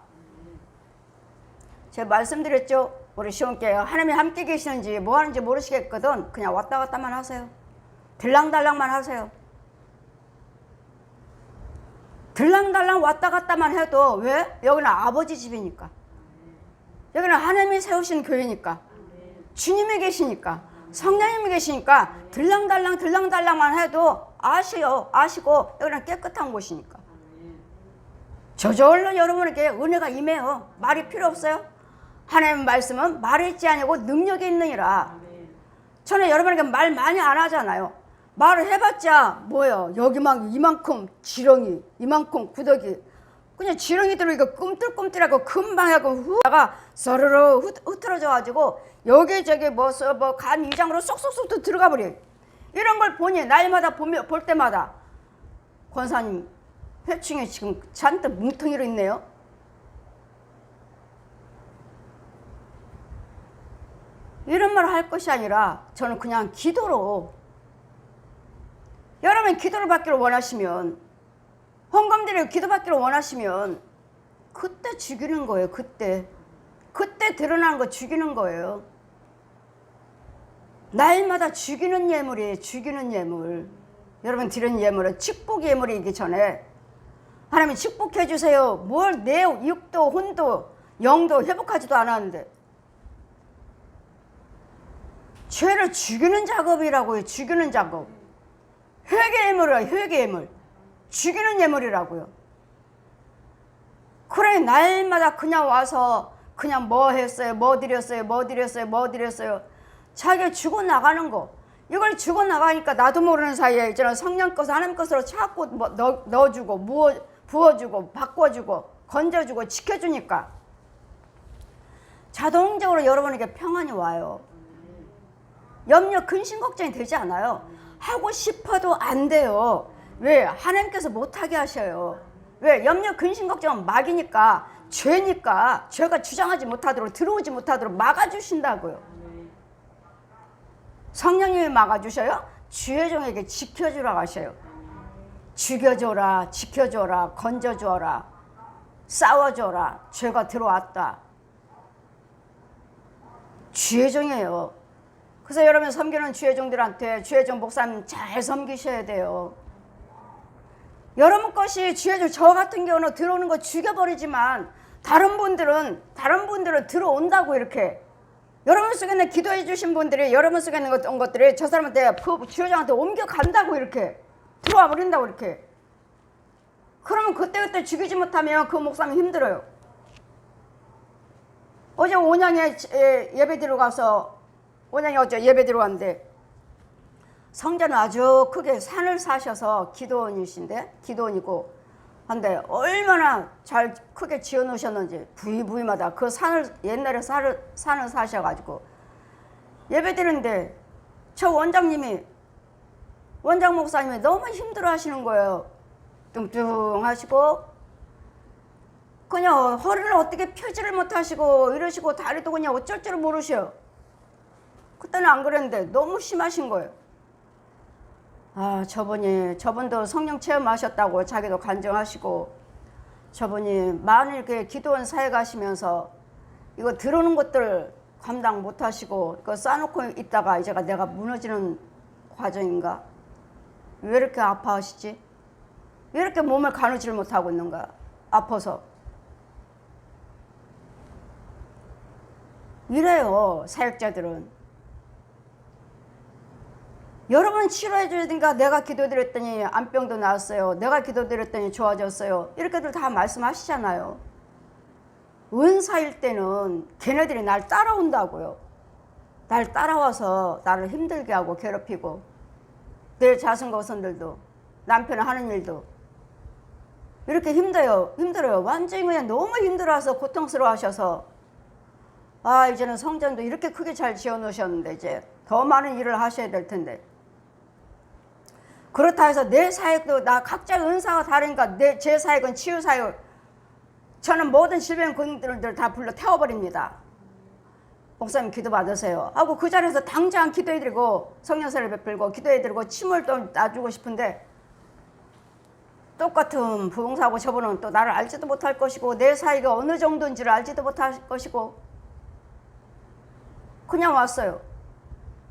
[SPEAKER 1] 제가 말씀드렸죠. 우리 시온교회 하나님이 함께 계시는지 뭐 하는지 모르시겠거든. 그냥 왔다 갔다만 하세요. 들랑달랑만 하세요. 들랑달랑 왔다 갔다만 해도, 왜? 여기는 아버지 집이니까, 여기는 하나님이 세우신 교회니까, 주님이 계시니까, 성령님이 계시니까 들랑달랑만 해도 아시고 여기는 깨끗한 곳이니까. 저절로 여러분에게 은혜가 임해요. 말이 필요 없어요. 하나님 말씀은 말했지 아니고 능력이 있느니라. 저는 여러분에게 말 많이 안 하잖아요. 말을 해봤자 뭐예요? 여기만 이만큼 지렁이, 이만큼 구더기. 그냥 지렁이들을 이거 꿈틀꿈틀하고 금방 하고 후다가 서르르 흐트러져가지고 여기저기 간 위장으로 쏙쏙쏙 들어가 버려. 이런 걸 보니 날마다 볼 때마다 권사님 회충에 지금 잔뜩 뭉텅이로 있네요. 이런 말을 할 것이 아니라 저는 그냥 기도로, 여러분 기도를 받기를 원하시면, 헌금드리고 기도받기를 원하시면 그때 죽이는 거예요. 그때 드러나는 거 죽이는 거예요. 날마다 죽이는 예물이에요. 죽이는 예물. 여러분 드리는 예물은 축복 예물이기 전에 하나님이 축복해 주세요. 뭘 내 육도 혼도 영도 회복하지도 않았는데 죄를 죽이는 작업이라고요. 죽이는 작업. 회개 예물이에요. 회개 예물. 죽이는 예물이라고요. 그래 날마다 그냥 와서 그냥 뭐 했어요, 뭐 드렸어요. 자기가 죽어나가는 거. 이걸 죽어나가니까 나도 모르는 사이에 있잖아. 성령 것을 하나님 것으로 자꾸 넣어주고 부어주고 바꿔주고 건져주고 지켜주니까 자동적으로 여러분에게 평안이 와요. 염려 근심 걱정이 되지 않아요. 하고 싶어도 안 돼요. 왜? 하나님께서 못하게 하셔요. 왜? 염려 근심 걱정은 막이니까, 죄니까, 죄가 주장하지 못하도록 들어오지 못하도록 막아주신다고요. 성령님이 막아주셔요. 주의 종에게 지켜주라 하셔요. 죽여줘라, 지켜줘라, 건져줘라, 싸워줘라. 죄가 들어왔다. 주의 종이에요. 그래서 여러분 섬기는 주의 종들한테 주의 종 목사님 잘 섬기셔야 돼요. 여러분 것이 주의 종, 저 같은 경우는 들어오는 거 죽여버리지만 다른 분들은 들어온다고. 이렇게 여러분 속에 있는 기도해 주신 분들이, 여러분 속에 있는 것들이 저 사람한테 주의 종한테 옮겨간다고. 이렇게 들어와 버린다고. 이렇게 그러면 그때 죽이지 못하면 그 목사님 힘들어요. 어제 온양에 예배 들어가서, 온양에 어제 예배 들어갔는데 성전은 아주 크게 산을 사셔서 기도원이고 한데 얼마나 잘 크게 지어 놓으셨는지 부위마다 그 산을, 옛날에 산을 사셔가지고 예배 드리는데 저 원장 목사님이 너무 힘들어 하시는 거예요. 뚱뚱하시고 그냥 허리를 어떻게 펴지를 못하시고 이러시고 다리도 그냥 어쩔 줄 모르셔요. 그때는 안 그랬는데 너무 심하신 거예요. 아, 저분도 성령 체험하셨다고 자기도 간증하시고, 저분이 많이 이렇게 기도원 사회 가시면서 이거 들어오는 것들 감당 못 하시고 그거 쌓아놓고 있다가 이제가 내가 무너지는 과정인가? 왜 이렇게 아파하시지? 왜 이렇게 몸을 가누지를 못하고 있는가? 아파서. 이래요, 사역자들은. 여러분 치료해 주니까 내가 기도드렸더니 암병도 나았어요. 내가 기도드렸더니 좋아졌어요. 이렇게들 다 말씀하시잖아요. 은사일 때는 걔네들이 날 따라온다고요. 날 따라와서 나를 힘들게 하고 괴롭히고, 내 자손거선들도, 남편이 하는 일도 이렇게 힘들어요. 완전히 그냥 너무 힘들어서 고통스러워 하셔서, 아, 이제는 성전도 이렇게 크게 잘 지어 놓으셨는데 이제 더 많은 일을 하셔야 될 텐데. 그렇다 해서 내 사역도 나 각자의 은사가 다르니까 제 사역은 치유 사역, 저는 모든 질병들을 다 불러 태워버립니다. 목사님 기도 받으세요 하고 그 자리에서 당장 기도해드리고 성령세를 베풀고 기도해드리고 침을 또 놔주고 싶은데, 똑같은 부흥사고 저분은 또 나를 알지도 못할 것이고 내 사역이 어느 정도인지를 알지도 못할 것이고 그냥 왔어요.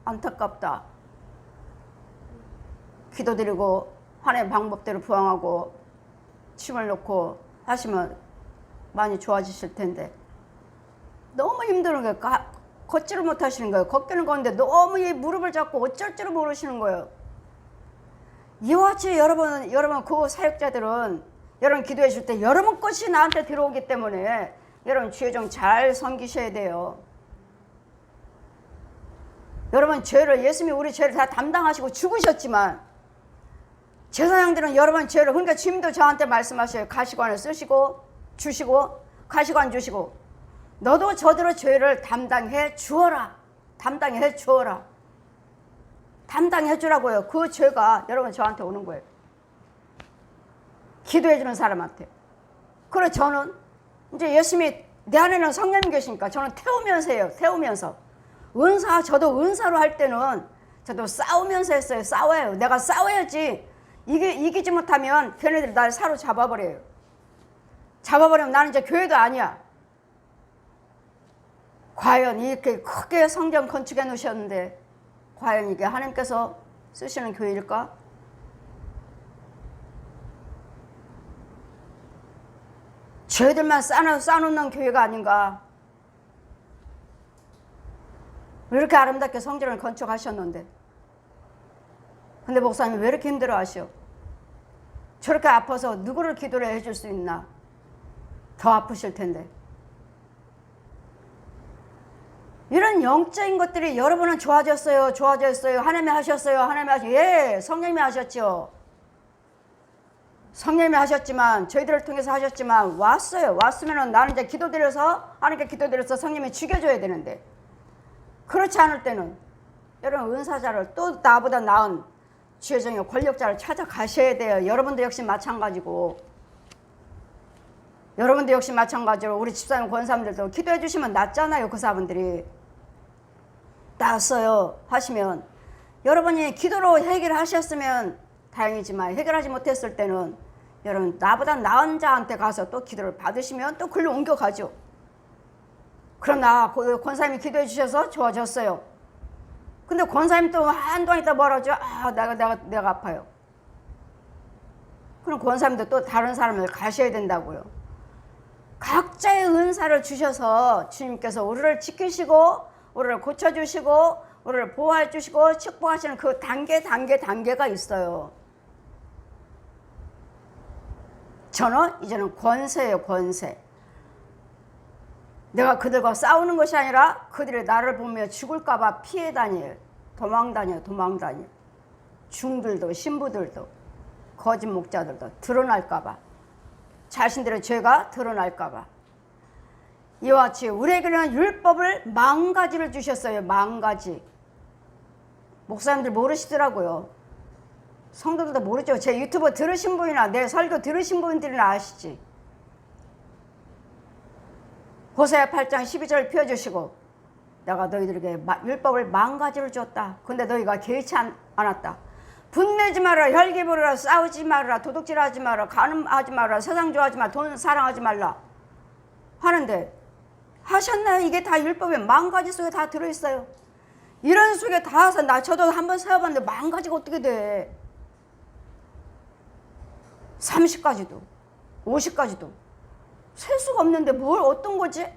[SPEAKER 1] 안타깝다. 기도드리고 하나님의 방법대로 부항하고 침을 놓고 하시면 많이 좋아지실 텐데 너무 힘든 거예요. 걷지를 못하시는 거예요. 걷기는 걷는데 너무 이 무릎을 잡고 어쩔 줄을 모르시는 거예요. 이와 같이 여러분 그 사역자들은 여러분 기도해 줄 때 여러분 것이 나한테 들어오기 때문에 여러분 주의 종 잘 섬기셔야 돼요. 여러분 죄를 예수님이 우리 죄를 다 담당하시고 죽으셨지만 제사장들은 여러분 죄를 그러니까 주님도 저한테 말씀하셔요. 가시관을 쓰시고 주시고 가시관 주시고 너도 저대로 죄를 담당해 주어라. 담당해 주어라. 담당해 주라고요. 그 죄가 여러분 저한테 오는 거예요. 기도해 주는 사람한테. 그래서 저는 이제 예수님이 내 안에는 성령님 계시니까 저는 태우면서 해요. 태우면서. 은사 저도 은사로 할 때는 저도 싸우면서 했어요. 싸워요. 내가 싸워야지. 이기지 못하면 걔네들이 날 사로잡아버려요. 잡아버리면 나는 이제 교회도 아니야. 과연 이렇게 크게 성전 건축해 놓으셨는데 과연 이게 하나님께서 쓰시는 교회일까? 죄들만 쌓아놓는 교회가 아닌가? 왜 이렇게 아름답게 성전을 건축하셨는데 근데 목사님 왜 이렇게 힘들어 하셔? 저렇게 아파서 누구를 기도를 해줄 수 있나? 더 아프실 텐데. 이런 영적인 것들이 여러분은 좋아졌어요. 좋아졌어요. 하나님이 하셨어요. 하나님이 하셨어요. 예, 성령님이 하셨죠. 성령님이 하셨지만 저희들을 통해서 하셨지만 왔어요. 왔으면 나는 이제 기도드려서 하나님께 기도드려서 성령님이 죽여줘야 되는데 그렇지 않을 때는 여러분 은사자를 또 나보다 나은 주의정의 권력자를 찾아가셔야 돼요. 여러분도 역시 마찬가지고 여러분도 역시 마찬가지로 우리 집사님 권사님들도 기도해 주시면 낫잖아요. 그 사람들이 낫어요 하시면 여러분이 기도로 해결하셨으면 다행이지만 해결하지 못했을 때는 여러분 나보다 나은 자한테 가서 또 기도를 받으시면 또 글로 옮겨가죠. 그럼 나 권사님이 기도해 주셔서 좋아졌어요. 근데 권사님 또 한동안 있다 뭐라 하죠? 아 내가 아파요. 그럼 권사님도 또 다른 사람을 가셔야 된다고요. 각자의 은사를 주셔서 주님께서 우리를 지키시고 우리를 고쳐주시고 우리를 보호해 주시고 축복하시는 그 단계가 있어요. 저는 이제는 권세예요. 권세. 내가 그들과 싸우는 것이 아니라 그들이 나를 보며 죽을까 봐 피해 다녀요. 도망 다녀요. 중들도 신부들도 거짓 목자들도 드러날까 봐. 자신들의 죄가 드러날까 봐. 이와 같이 우리에게는 율법을 망가지를 주셨어요. 망가지. 목사님들 모르시더라고요. 성도들도 모르죠. 제 유튜브 들으신 분이나 내 설교 들으신 분들이나 아시지. 호세아 8장 12절 펴주시고 내가 너희들에게 율법을 망가지를 줬다. 근데 너희가 개의치 않았다. 분내지 마라. 혈기 부르라. 싸우지 말라. 도둑질하지 마라. 간음하지 마라. 세상 좋아하지 마라. 돈 사랑하지 말라. 하는데 하셨나요? 이게 다 율법의 망가지 속에 다 들어있어요. 이런 속에 다 저도 한번 세어봤는데 망가지가 어떻게 돼. 30가지도 50가지도 셀 수가 없는데 뭘 어떤 거지?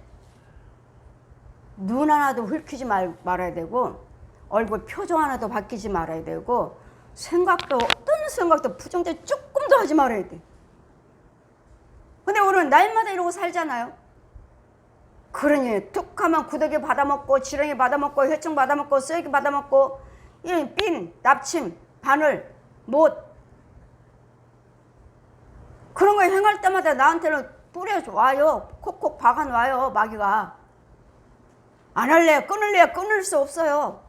[SPEAKER 1] 눈 하나도 훑히지 말아야 되고 얼굴 표정 하나도 바뀌지 말아야 되고 어떤 생각도 부정적 조금도 하지 말아야 돼. 근데 우리는 날마다 이러고 살잖아요. 그러니 툭 하면 구더기 받아먹고 지렁이 받아먹고 회충 받아먹고 쓰레기 받아먹고 삔, 납침, 바늘, 못 그런 거 행할 때마다 나한테는 뿌려와요. 콕콕 박아놔요. 마귀가. 안 할래요. 끊을래요. 끊을 수 없어요.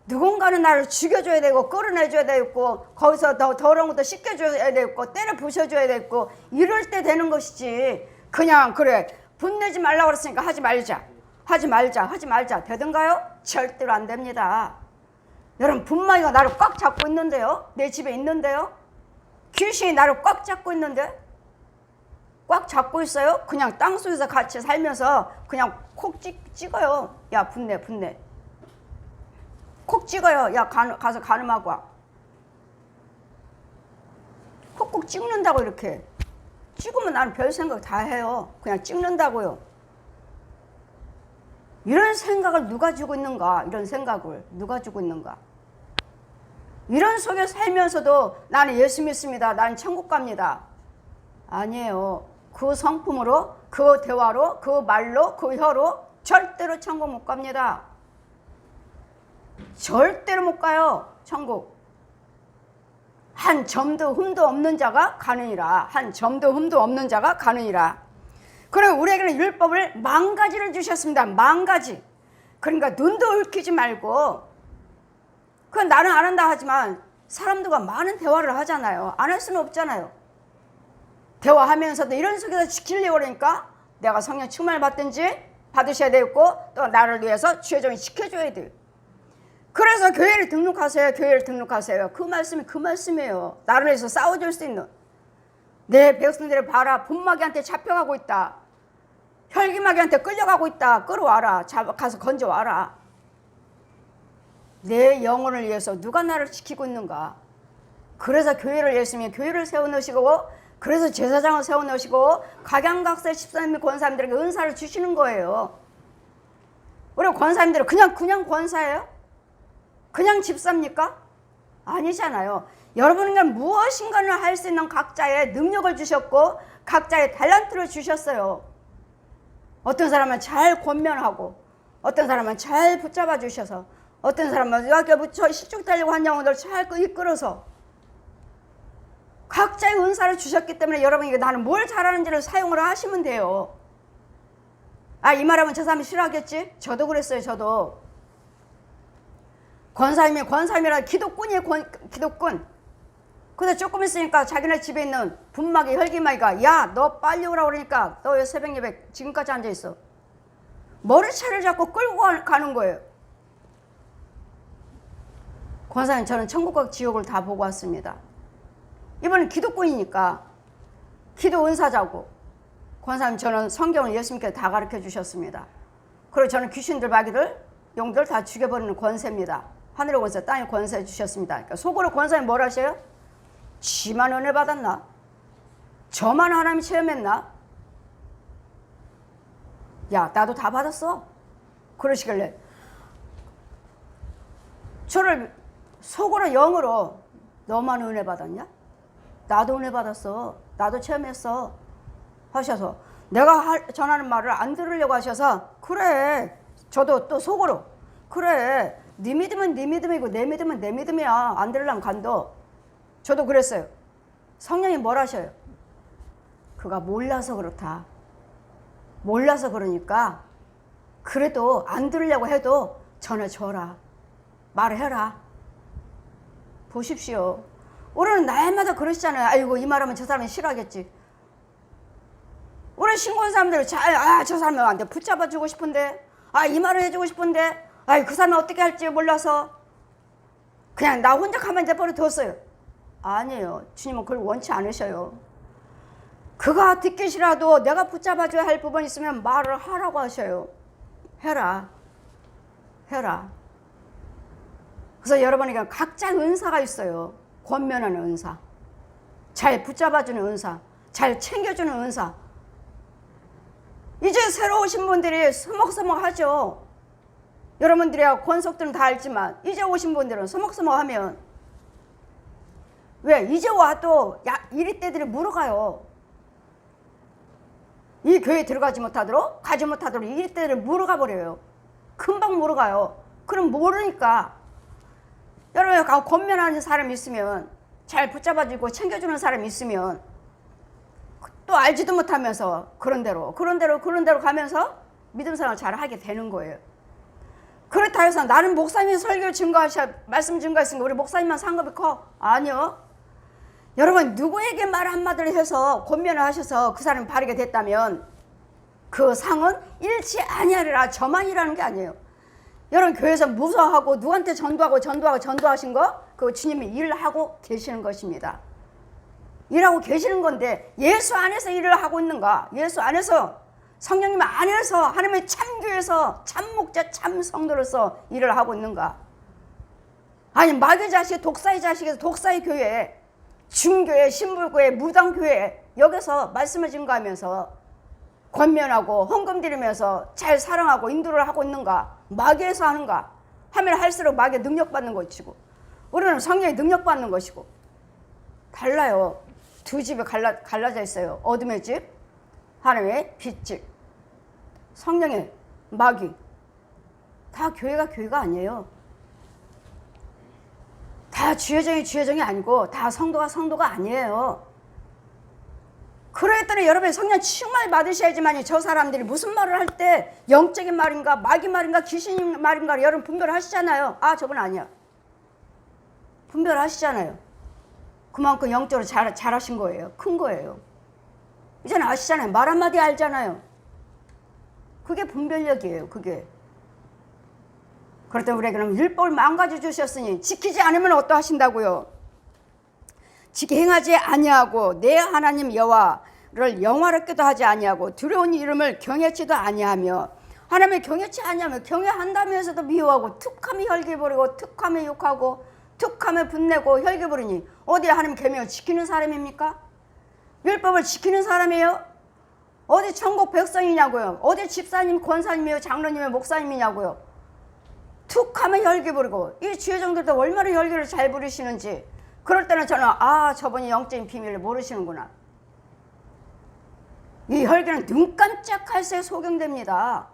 [SPEAKER 1] 누군가는 나를 죽여줘야 되고 끌어내줘야 되고 거기서 더 더러운 것도 씻겨줘야 되고 때려 부셔줘야 되고 이럴 때 되는 것이지. 그냥 그래 분내지 말라고 그랬으니까 하지 말자 되던가요? 절대로 안 됩니다. 여러분 분마귀가 나를 꽉 잡고 있는데요. 내 집에 있는데요. 귀신이 나를 꽉 잡고 있는데 꽉 잡고 있어요. 그냥 땅속에서 같이 살면서 그냥 콕 찍어요. 야 분내 콕 찍어요. 야 가서 간음하고 와. 콕콕 찍는다고 이렇게. 찍으면 나는 별 생각 다 해요. 그냥 찍는다고요. 이런 생각을 누가 주고 있는가? 이런 생각을 누가 주고 있는가? 이런 속에 살면서도 나는 예수 믿습니다. 나는 천국 갑니다. 아니에요. 그 성품으로, 그 대화로, 그 말로, 그 혀로 절대로 천국 못 갑니다. 절대로 못 가요. 천국. 한 점도 흠도 없는 자가 가느니라. 한 점도 흠도 없는 자가 가느니라. 그리고 우리에게는 율법을 10,000가지를 주셨습니다. 10,000가지. 그러니까 눈도 붉히지 말고, 그건 나는 안 한다 하지만 사람들과 많은 대화를 하잖아요. 안 할 수는 없잖아요. 대화하면서도 이런 속에서 지키려고 그러니까 내가 성령 충만을 받든지 받으셔야 되고, 또 나를 위해서 주의 종이 지켜줘야 돼요. 그래서 교회를 등록하세요. 교회를 등록하세요. 그 말씀이 그 말씀이에요. 나를 위해서 싸워줄 수 있는. 내 백성들을 봐라. 분마귀한테 잡혀가고 있다. 혈기마귀한테 끌려가고 있다. 끌어와라. 가서 건져와라. 내 영혼을 위해서 누가 나를 지키고 있는가. 그래서 교회를 열심히 교회를 세워놓으시고, 그래서 제사장을 세워놓으시고, 각양각색 집사님 권사님들에게 은사를 주시는 거예요. 우리 권사님들은 그냥 권사예요? 그냥 집사입니까? 아니잖아요. 여러분에게 무엇인가를 할 수 있는 각자의 능력을 주셨고, 각자의 탤런트를 주셨어요. 어떤 사람은 잘 권면하고, 어떤 사람은 잘 붙잡아 주셔서, 어떤 사람은 이렇게 붙여 실족 달리고 한 영혼들 잘 이끌어서, 각자의 은사를 주셨기 때문에 여러분에게 나는 뭘 잘하는지를 사용을 하시면 돼요. 아, 이 말하면 저 사람이 싫어하겠지? 저도 그랬어요. 저도. 권사님이라 기독꾼이에요. 기독꾼. 근데 조금 있으니까 자기네 집에 있는 분마귀 혈기마귀가, 야, 너 빨리 오라고 그러니까 너 왜 새벽 예배 지금까지 앉아있어? 머리채를 잡고 끌고 가는 거예요. 권사님, 저는 천국과 지옥을 다 보고 왔습니다. 이번엔 기독꾼이니까 기도 은사자고, 권사님, 저는 성경을 예수님께서 다 가르쳐 주셨습니다. 그리고 저는 귀신들, 마귀들, 용들 다 죽여버리는 권세입니다. 하늘의 권세, 땅의 권세 주셨습니다. 그러니까 속으로 권사님 뭘 하셔요? 지만 은혜 받았나? 저만 하나님 체험했나? 야, 나도 다 받았어. 그러시길래 저를 속으로 영으로, 너만 은혜 받았냐? 나도 은혜 받았어. 나도 체험했어. 하셔서 내가 전하는 말을 안 들으려고 하셔서, 그래. 저도 또 속으로, 그래. 네 믿음은 네 믿음이고 내 믿음은 내 믿음이야. 안 들으려면 간도. 저도 그랬어요. 성령이 뭘 하셔요? 그가 몰라서 그렇다. 몰라서 그러니까 그래도 안 들으려고 해도 전해줘라. 말해라. 보십시오. 우리는 날마다 그러시잖아요. 아이고, 이 말하면 저 사람이 싫어하겠지. 우리 신고한 사람들 저 사람한테 붙잡아주고 싶은데, 이 말을 해주고 싶은데, 그 사람이 어떻게 할지 몰라서 그냥 나 혼자 가만히 내버려 뒀어요. 아니에요. 주님은 그걸 원치 않으셔요. 그가 듣기 싫어도 내가 붙잡아줘야 할 부분이 있으면 말을 하라고 하셔요. 해라. 그래서 여러분에게 각자 은사가 있어요. 권면하는 은사, 잘 붙잡아주는 은사, 잘 챙겨주는 은사. 이제 새로 오신 분들이 서먹서먹하죠. 여러분들이야 권속들은 다 알지만 이제 오신 분들은 서먹서먹하면, 왜? 이제 와도 이리때들이 물어가요. 이 교회에 들어가지 못하도록, 가지 못하도록 이리때들이 물어가 버려요. 금방 물어가요. 그럼 모르니까, 여러분 권면하는 사람이 있으면, 잘 붙잡아주고 챙겨주는 사람이 있으면 또 알지도 못하면서 그런 대로 가면서 믿음 생활을 잘 하게 되는 거예요. 그렇다 해서 나는 목사님이 설교 말씀 증거했으니까 우리 목사님만 상급이 커? 아니요. 여러분, 누구에게 말 한마디를 해서 권면을 하셔서 그 사람이 바르게 됐다면 그 상은 잃지 아니하리라. 저만이라는 게 아니에요. 여러분, 교회에서 무서워하고 누구한테 전도하신 거, 그거 주님이 일하고 계시는 것입니다. 일하고 계시는 건데, 예수 안에서 일을 하고 있는가? 예수 안에서, 성령님 안에서, 하나님의 참교회에서 참목자 참성도로서 일을 하고 있는가? 아니, 마귀 자식, 독사의 자식에서 독사의 교회, 중교회, 신불교회, 무당교회, 여기서 말씀을 증거하면서 권면하고 헌금 드리면서 잘 사랑하고 인도를 하고 있는가? 마귀에서 하는가? 하면 할수록 마귀의 능력받는 것이고, 우리는 성령의 능력받는 것이고 달라요. 두 집이 갈라져 있어요. 어둠의 집, 하나님의 빛집. 성령의 마귀. 다 교회가 아니에요. 다 주여정이 아니고 다 성도가 아니에요. 그랬더니 여러분이 성령 충만을 받으셔야지만이 저 사람들이 무슨 말을 할 때 영적인 말인가 마귀 말인가 귀신 말인가 여러분 분별하시잖아요. 아 저건 아니야. 분별하시잖아요. 그만큼 영적으로 잘하신 거예요. 큰 거예요. 이제는 아시잖아요. 말 한마디 알잖아요. 그게 분별력이에요. 그게. 그렇다면 우리에게는 율법을 망가져 주셨으니 지키지 않으면 어떠하신다고요? 행하지 아니하고 내 하나님 여호와를 영화롭게도 하지 아니하고 두려운 이름을 경외치도 아니하며 하나님을 경외치 아니하며 경외한다면서도 미워하고 툭하면 혈기부리고 툭하면 욕하고 툭하면 분내고 혈기부리니 어디 하나님 계명을 지키는 사람입니까? 율법을 지키는 사람이에요? 어디 천국 백성이냐고요? 어디 집사님, 권사님이에요? 장로님이에요? 목사님이냐고요? 툭하면 혈기 부리고 이 주여정들도 얼마나 혈기를 잘 부리시는지 그럴 때는 저는 아 저분이 영적인 비밀을 모르시는구나. 이 혈기는 눈 깜짝할 새에 소경됩니다.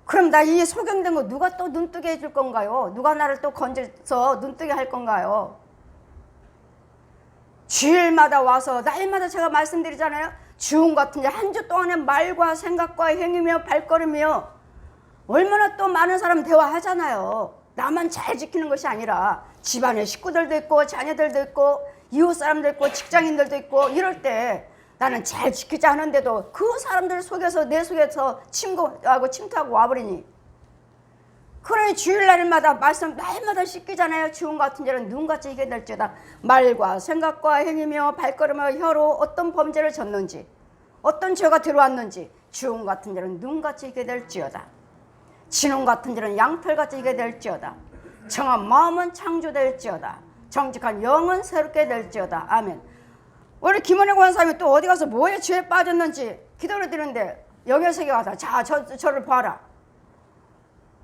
[SPEAKER 1] 그럼 나 이 소경된 거 누가 또 눈뜨게 해줄 건가요? 누가 나를 또 건져서 눈뜨게 할 건가요? 주일마다 와서 날마다 제가 말씀드리잖아요. 주운 같은 게 한 주 동안의 말과 생각과 행위며 발걸음이며 얼마나 또 많은 사람 대화하잖아요. 나만 잘 지키는 것이 아니라 집안의 식구들도 있고 자녀들도 있고 이웃 사람도 있고 직장인들도 있고 이럴 때 나는 잘 지키자 하는데도 그 사람들 속에서 내 속에서 침투하고 와버리니 그러니 주일날마다 말씀 날마다 씻기잖아요. 주운 같은 죄는 눈같이 희게 될지어다. 말과 생각과 행위며 발걸음과 혀로 어떤 범죄를 졌는지 어떤 죄가 들어왔는지 주운 같은 죄는 눈같이 희게 될지어다. 진홍 같은 죄는 양털같이 희게 될지어다. 정한 마음은 창조될지어다. 정직한 영은 새롭게 될지어다. 아멘. 우리 김원혜 권사님이 또 어디 가서 뭐에 죄에 빠졌는지 기도를 드리는데 영예세계 가서 자 저를 봐라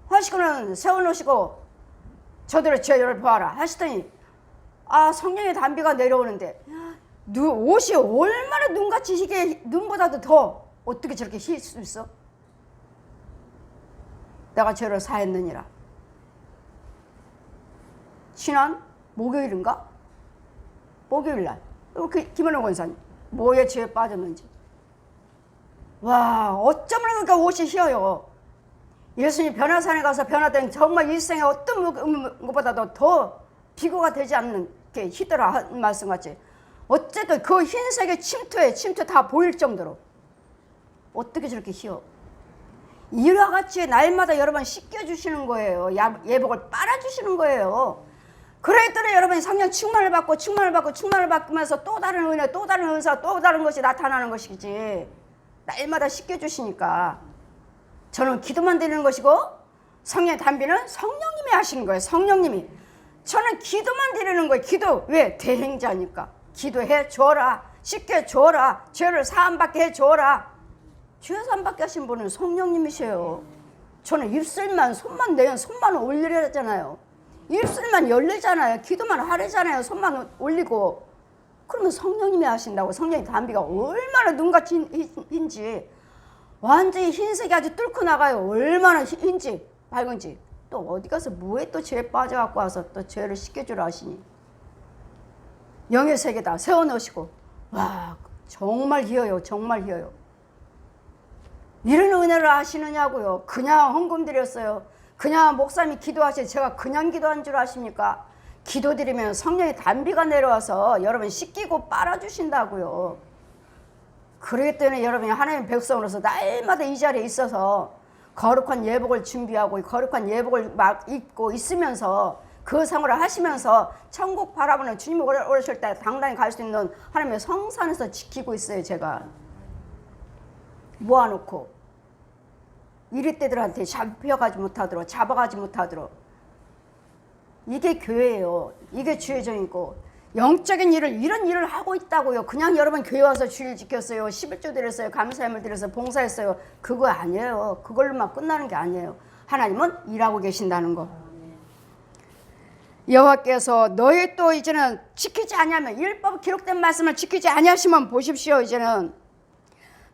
[SPEAKER 1] 하시고는 세워놓으시고 저들의 죄를 봐라 하시더니 아 성령의 단비가 내려오는데 옷이 얼마나 눈같이 희게 눈보다도 더 어떻게 저렇게 희일 수 있어? 내가 죄를 사했느니라. 지난 목요일인가? 목요일날 김원혜 권사님 뭐에 죄에 빠졌는지 와 어쩌면 그러니까 옷이 희어요. 예수님 변화산에 가서 변화된 정말 일생에 어떤 것보다도 더 비교가 되지 않는 게 희더라 한 말씀 같이 어쨌든 그 흰색의 침투 다 보일 정도로 어떻게 저렇게 희어. 이와 같이 날마다 여러분 씻겨주시는 거예요. 예복을 빨아주시는 거예요. 그랬더니 여러분이 성령 충만을 받으면서 또 다른 은혜, 또 다른 은사, 또 다른 것이 나타나는 것이지. 날마다 씻겨주시니까 저는 기도만 드리는 것이고 성령의 단비는 성령님이 하시는 거예요. 성령님이. 저는 기도만 드리는 거예요. 기도. 왜? 대행자니까. 기도해 줘라. 씻겨줘라. 죄를 사함받게 해줘라. 죄 사함받게 하신 분은 성령님이세요. 저는 입술만 손만 올리려잖아요. 입술만 열리잖아요. 기도만 하래잖아요. 손만 올리고. 그러면 성령님이 하신다고. 성령의 단비가 얼마나 눈같이 흰지 완전히 흰색이 아주 뚫고 나가요. 얼마나 흰지 밝은지. 또 어디 가서 뭐에 또 죄에 빠져갖고 와서 또 죄를 씻겨주라 하시니. 영의 세계다 세워놓으시고 와 정말 희어요. 정말 희어요. 이런 은혜를 하시느냐고요. 그냥 헌금 드렸어요. 그냥 목사님이 기도하셔서 제가 그냥 기도한 줄 아십니까? 기도드리면 성령의 단비가 내려와서 여러분 씻기고 빨아주신다고요. 그렇기 때문에 여러분이 하나님의 백성으로서 날마다 이 자리에 있어서 거룩한 예복을 준비하고 거룩한 예복을 막 입고 있으면서 그 생활을 하시면서 천국 바라보는 주님이 오실 때 당당히 갈 수 있는 하나님의 성산에서 지키고 있어요. 제가 모아놓고 이리떼들한테 잡아가지 못하도록 이게 교회예요. 이게 주의정이고 영적인 이런 일을 하고 있다고요. 그냥 여러분 교회 와서 주일 지켰어요. 11조 드렸어요. 감사함을 드려서 봉사했어요. 그거 아니에요. 그걸로만 끝나는 게 아니에요. 하나님은 일하고 계신다는 거. 여호와께서 너희 또 이제는 지키지 아니하면 율법 기록된 말씀을 지키지 아니하시면 보십시오. 이제는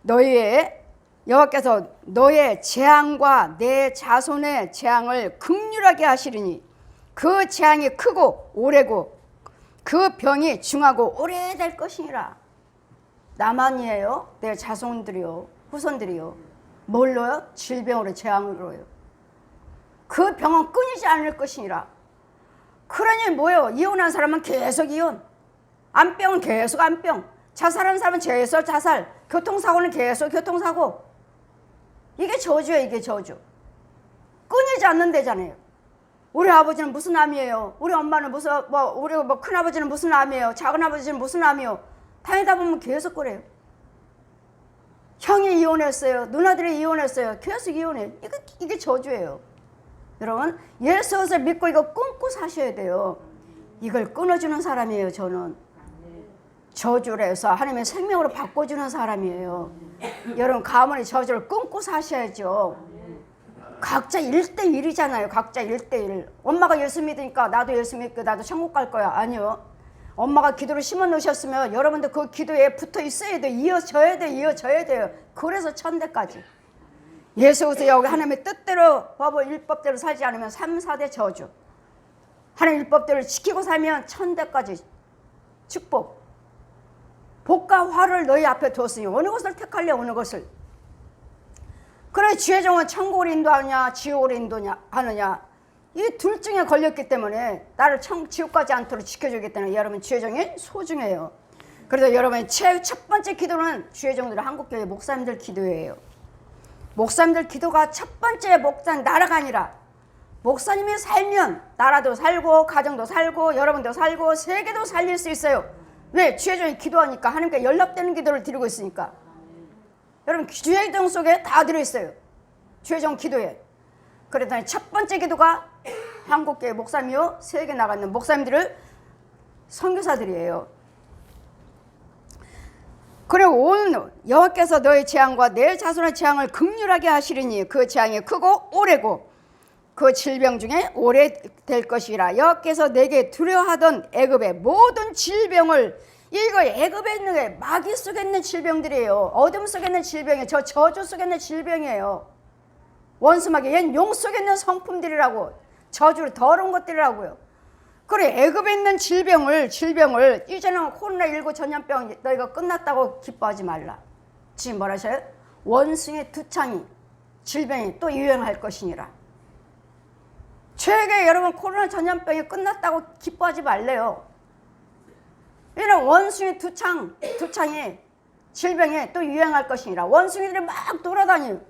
[SPEAKER 1] 너희의 여호와께서 너의 재앙과 내 자손의 재앙을 극률하게 하시리니 그 재앙이 크고 오래고 그 병이 중하고 오래될 것이니라. 나만이에요? 내 자손들이요, 후손들이요. 뭘로요? 질병으로, 재앙으로요. 그 병은 끊이지 않을 것이니라. 그러니 뭐예요? 이혼한 사람은 계속 이혼, 암병은 계속 암병, 자살한 사람은 계속 자살, 교통사고는 계속 교통사고. 이게 저주예요. 이게 저주. 끊이지 않는 데잖아요. 우리 아버지는 무슨 암이에요? 우리 엄마는 무슨 우리 큰아버지는 무슨 암이에요? 작은아버지는 무슨 암이요? 다니다 보면 계속 그래요. 형이 이혼했어요. 누나들이 이혼했어요. 계속 이혼해요. 이게 저주예요. 여러분, 예수를 믿고 이거 끊고 사셔야 돼요. 이걸 끊어주는 사람이에요. 저는 저주를 해서 하나님의 생명으로 바꿔주는 사람이에요. 여러분, 가문의 저주를 끊고 사셔야죠. 각자 1대1이잖아요. 각자 1대1. 엄마가 예수 믿으니까 나도 예수 믿고 나도 천국 갈 거야. 아니요. 엄마가 기도를 심어 놓으셨으면 여러분들 그 기도에 붙어 있어야 돼요. 이어져야 돼요. 이어져야 돼요. 그래서 천대까지. 예수께서 여기 하나님의 뜻대로 법을 율법대로 살지 않으면 3, 4대 저주. 하나님 율법대로 지키고 살면 천대까지 축복. 복과 화를 너희 앞에 두었으니 어느 것을 택할래? 어느 것을. 그래, 주의 종은 천국을 인도하느냐 지옥을 인도하느냐, 이 둘 중에 걸렸기 때문에 나를 지옥 가지 않도록 지켜주기 때문에 여러분 주의 종이 소중해요. 그래서 여러분의 첫 번째 기도는 주의 종들 한국교회 목사님들 기도예요. 목사님들 기도가 첫 번째 나라가 아니라 목사님이 살면 나라도 살고 가정도 살고 여러분도 살고 세계도 살릴 수 있어요. 왜? 주의 종이 기도하니까, 하나님께 연락되는 기도를 드리고 있으니까. 여러분, 주의 종 속에 다 들어있어요. 주의 종 기도에. 그랬더니 첫 번째 기도가 한국교회 목사님이요, 세계 나가는 목사님들을 선교사들이에요. 그리고 오늘 여호와께서 너의 재앙과 내 자손의 재앙을 극률하게 하시리니 그 재앙이 크고 오래고 그 질병 중에 오래될 것이라. 여호와께서 내게 두려워하던 애굽의 모든 질병을, 이거 애굽에 있는 게 마귀 속에 있는 질병들이에요. 어둠 속에 있는 질병이에요. 저 저주 속에 있는 질병이에요. 원수마귀, 얘는 용 속에 있는 성품들이라고, 저주로 더러운 것들이라고요. 그래, 애굽에 있는 질병을 이제는 코로나19 전염병 너희가 끝났다고 기뻐하지 말라. 지금 뭐라 하셔요? 원숭이 두창이 질병이 또 유행할 것이니라. 죄게 여러분, 코로나 전염병이 끝났다고 기뻐하지 말래요. 이런 원숭이 두창이 질병이 또 유행할 것이니라. 원숭이들이 막 돌아다녀요.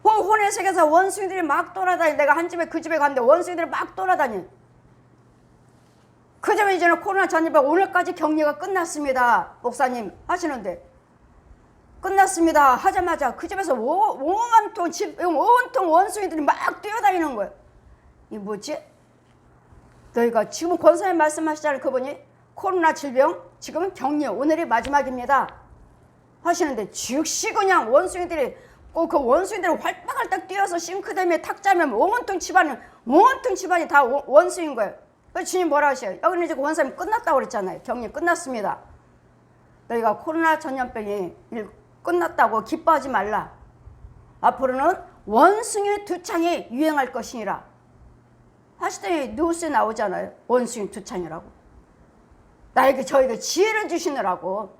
[SPEAKER 1] 혼의 세계에서 원숭이들이 막 돌아다녀. 내가 한 집에 그 집에 갔는데 원숭이들이 막 돌아다녀. 그 점에 이제는 코로나 전염병 오늘까지 격리가 끝났습니다. 목사님 하시는데 끝났습니다 하자마자 그 집에서 온통 원숭이들이 막 뛰어다니는 거예요. 이 뭐지? 너희가 지금 권사님 말씀하시잖아요. 그분이 코로나 질병 지금은 격리, 오늘이 마지막입니다 하시는데 즉시 그냥 원숭이들이 그 원숭이들이 활딱활딱 뛰어서 싱크대에 탁 자면 온통 집안이 다 원숭이인 거예요. 그래서 주님 뭐라 하셔요? 여기는 이제 원사님 끝났다고 그랬잖아요. 격리 끝났습니다. 너희가 코로나 전염병이 끝났다고 기뻐하지 말라. 앞으로는 원숭이 두창이 유행할 것이니라 하시더니 뉴스에 나오잖아요. 원숭이 두창이라고. 나에게 저에게 지혜를 주시느라고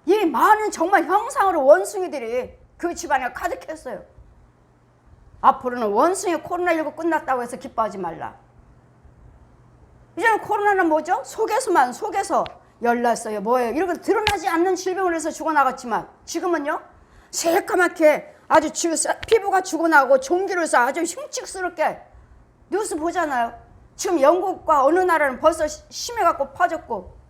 [SPEAKER 1] 이 많은 정말 형상으로 원숭이들이 그 집안에 가득했어요. 앞으로는 원숭이 코로나19 끝났다고 해서 기뻐하지 말라. 이제는 코로나는 뭐죠? 속에서 열났어요. 뭐예요? 이렇게 드러나지 않는 질병을 해서 죽어나갔지만 지금은요, 새까맣게 아주 피부가 죽어나고 종기를 써 아주 흉측스럽게 뉴스 보잖아요. 지금 영국과 어느 나라는 벌써 심해갖고 퍼졌고.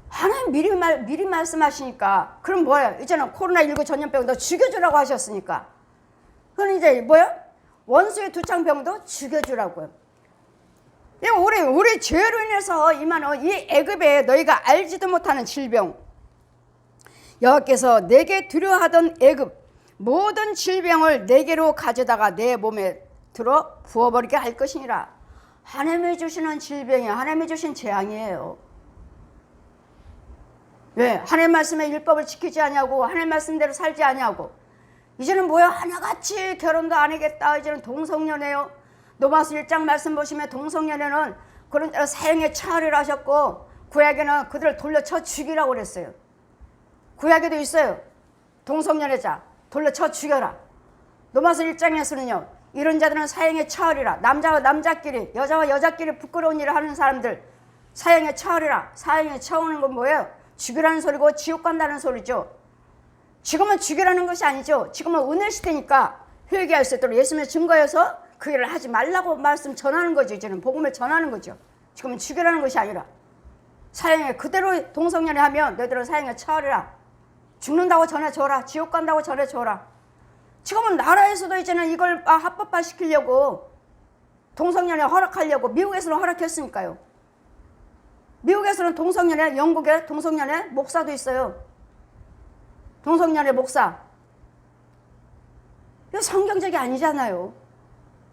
[SPEAKER 1] 하나님 미리 말씀하시니까 그럼 뭐예요? 이제는 코로나19 전염병 너 죽여주라고 하셨으니까 그럼 이제 뭐예요? 원수의 두창병도 죽여주라고요. 우리 죄로 인해서 임하는 이 애굽에 너희가 알지도 못하는 질병, 여호와께서 내게 두려워하던 애굽 모든 질병을 내게로 가져다가 내 몸에 들어 부어버리게 할 것이니라. 하나님이 주시는 질병이 하나님이 주신 재앙이에요. 왜? 하나님 말씀의 율법을 지키지 아니하고 하나님 말씀대로 살지 아니하고 이제는 뭐야? 하나같이 결혼도 안 하겠다. 이제는 동성연애요. 로마서 1장 말씀 보시면 동성연애는 그런 대로 사형에 처하리라 하셨고 구약에는 그들을 돌려쳐 죽이라고 그랬어요. 구약에도 있어요. 동성연애자 돌려쳐 죽여라. 로마서 1장에서는요. 이런 자들은 사형에 처하리라. 남자와 남자끼리 여자와 여자끼리 부끄러운 일을 하는 사람들 사형에 처하리라. 사형에 처하는 건 뭐예요? 죽이라는 소리고 지옥 간다는 소리죠. 지금은 죽이라는 것이 아니죠. 지금은 은혜 시대니까 회개할 수 있도록 예수님의 증거여서 그 일을 하지 말라고 말씀 전하는 거죠. 이제는 복음을 전하는 거죠. 지금은 죽이라는 것이 아니라 사형에 그대로 동성연애 하면 너희들은 사형에 처하리라. 죽는다고 전해줘라. 지옥 간다고 전해줘라. 지금은 나라에서도 이제는 이걸 합법화 시키려고 동성연애 허락하려고 미국에서는 허락했으니까요. 미국에서는 동성연애, 영국에 동성연애 목사도 있어요. 동성연애 목사. 이거 성경적이 아니잖아요.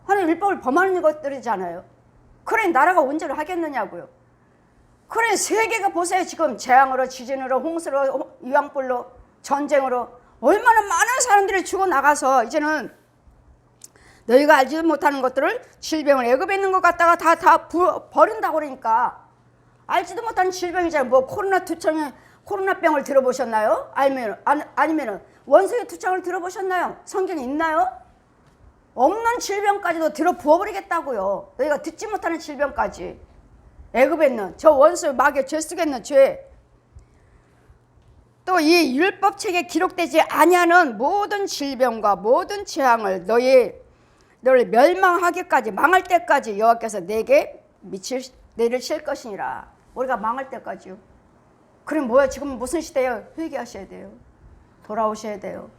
[SPEAKER 1] 하나님 율법을 범하는 것들이잖아요. 그래 나라가 온전히 하겠느냐고요. 그래 세계가 보세요. 지금 재앙으로 지진으로 홍수로 유황불로 전쟁으로 얼마나 많은 사람들이 죽어나가서 이제는 너희가 알지 못하는 것들을 질병을 애굽에 있는 것 갖다가 다 버린다고 그러니까 알지도 못하는 질병이잖아요. 뭐 코로나병을 들어보셨나요? 아니면 원숭이 투창을 들어보셨나요? 성경에 있나요? 없는 질병까지도 들어 부어버리겠다고요. 너희가 듣지 못하는 질병까지. 애굽에 있는 저 원수 마귀의 죄 속에 있는 죄. 또 이 율법책에 기록되지 아니하는 모든 질병과 모든 재앙을 너를 멸망하기까지 망할 때까지 여호와께서 내게 내리실 것이니라. 우리가 망할 때까지요. 그럼 뭐야? 지금 무슨 시대예요? 회개하셔야 돼요. 돌아오셔야 돼요.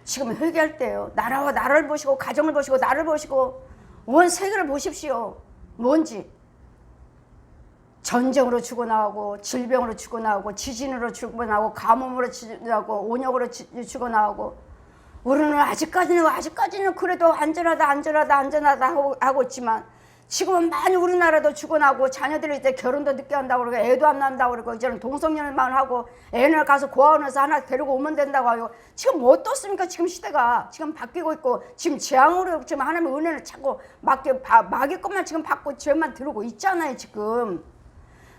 [SPEAKER 1] 지금 회개할 때예요. 나라와 나를 보시고 가정을 보시고 나를 보시고 온 세계를 보십시오. 뭔지. 전쟁으로 죽어나가고 질병으로 죽어나가고 지진으로 죽어나가고 가뭄으로 죽어나가고 온역으로 죽어나가고 우리는 아직까지는 그래도 안전하다 하고 있지만 지금은 많이 우리나라도 죽어나고 자녀들이 이제 결혼도 늦게 한다고 그러고 애도 안 난다고 그러고 이제는 동성연애만 하고 애를 가서 고아원에서 하나 데리고 오면 된다고 하고 지금 뭐 어떻습니까? 지금 시대가 지금 바뀌고 있고 지금 재앙으로 지금 하나님의 은혜를 찾고 마귀 것만 지금 받고 죄만 들어오고 있잖아요. 지금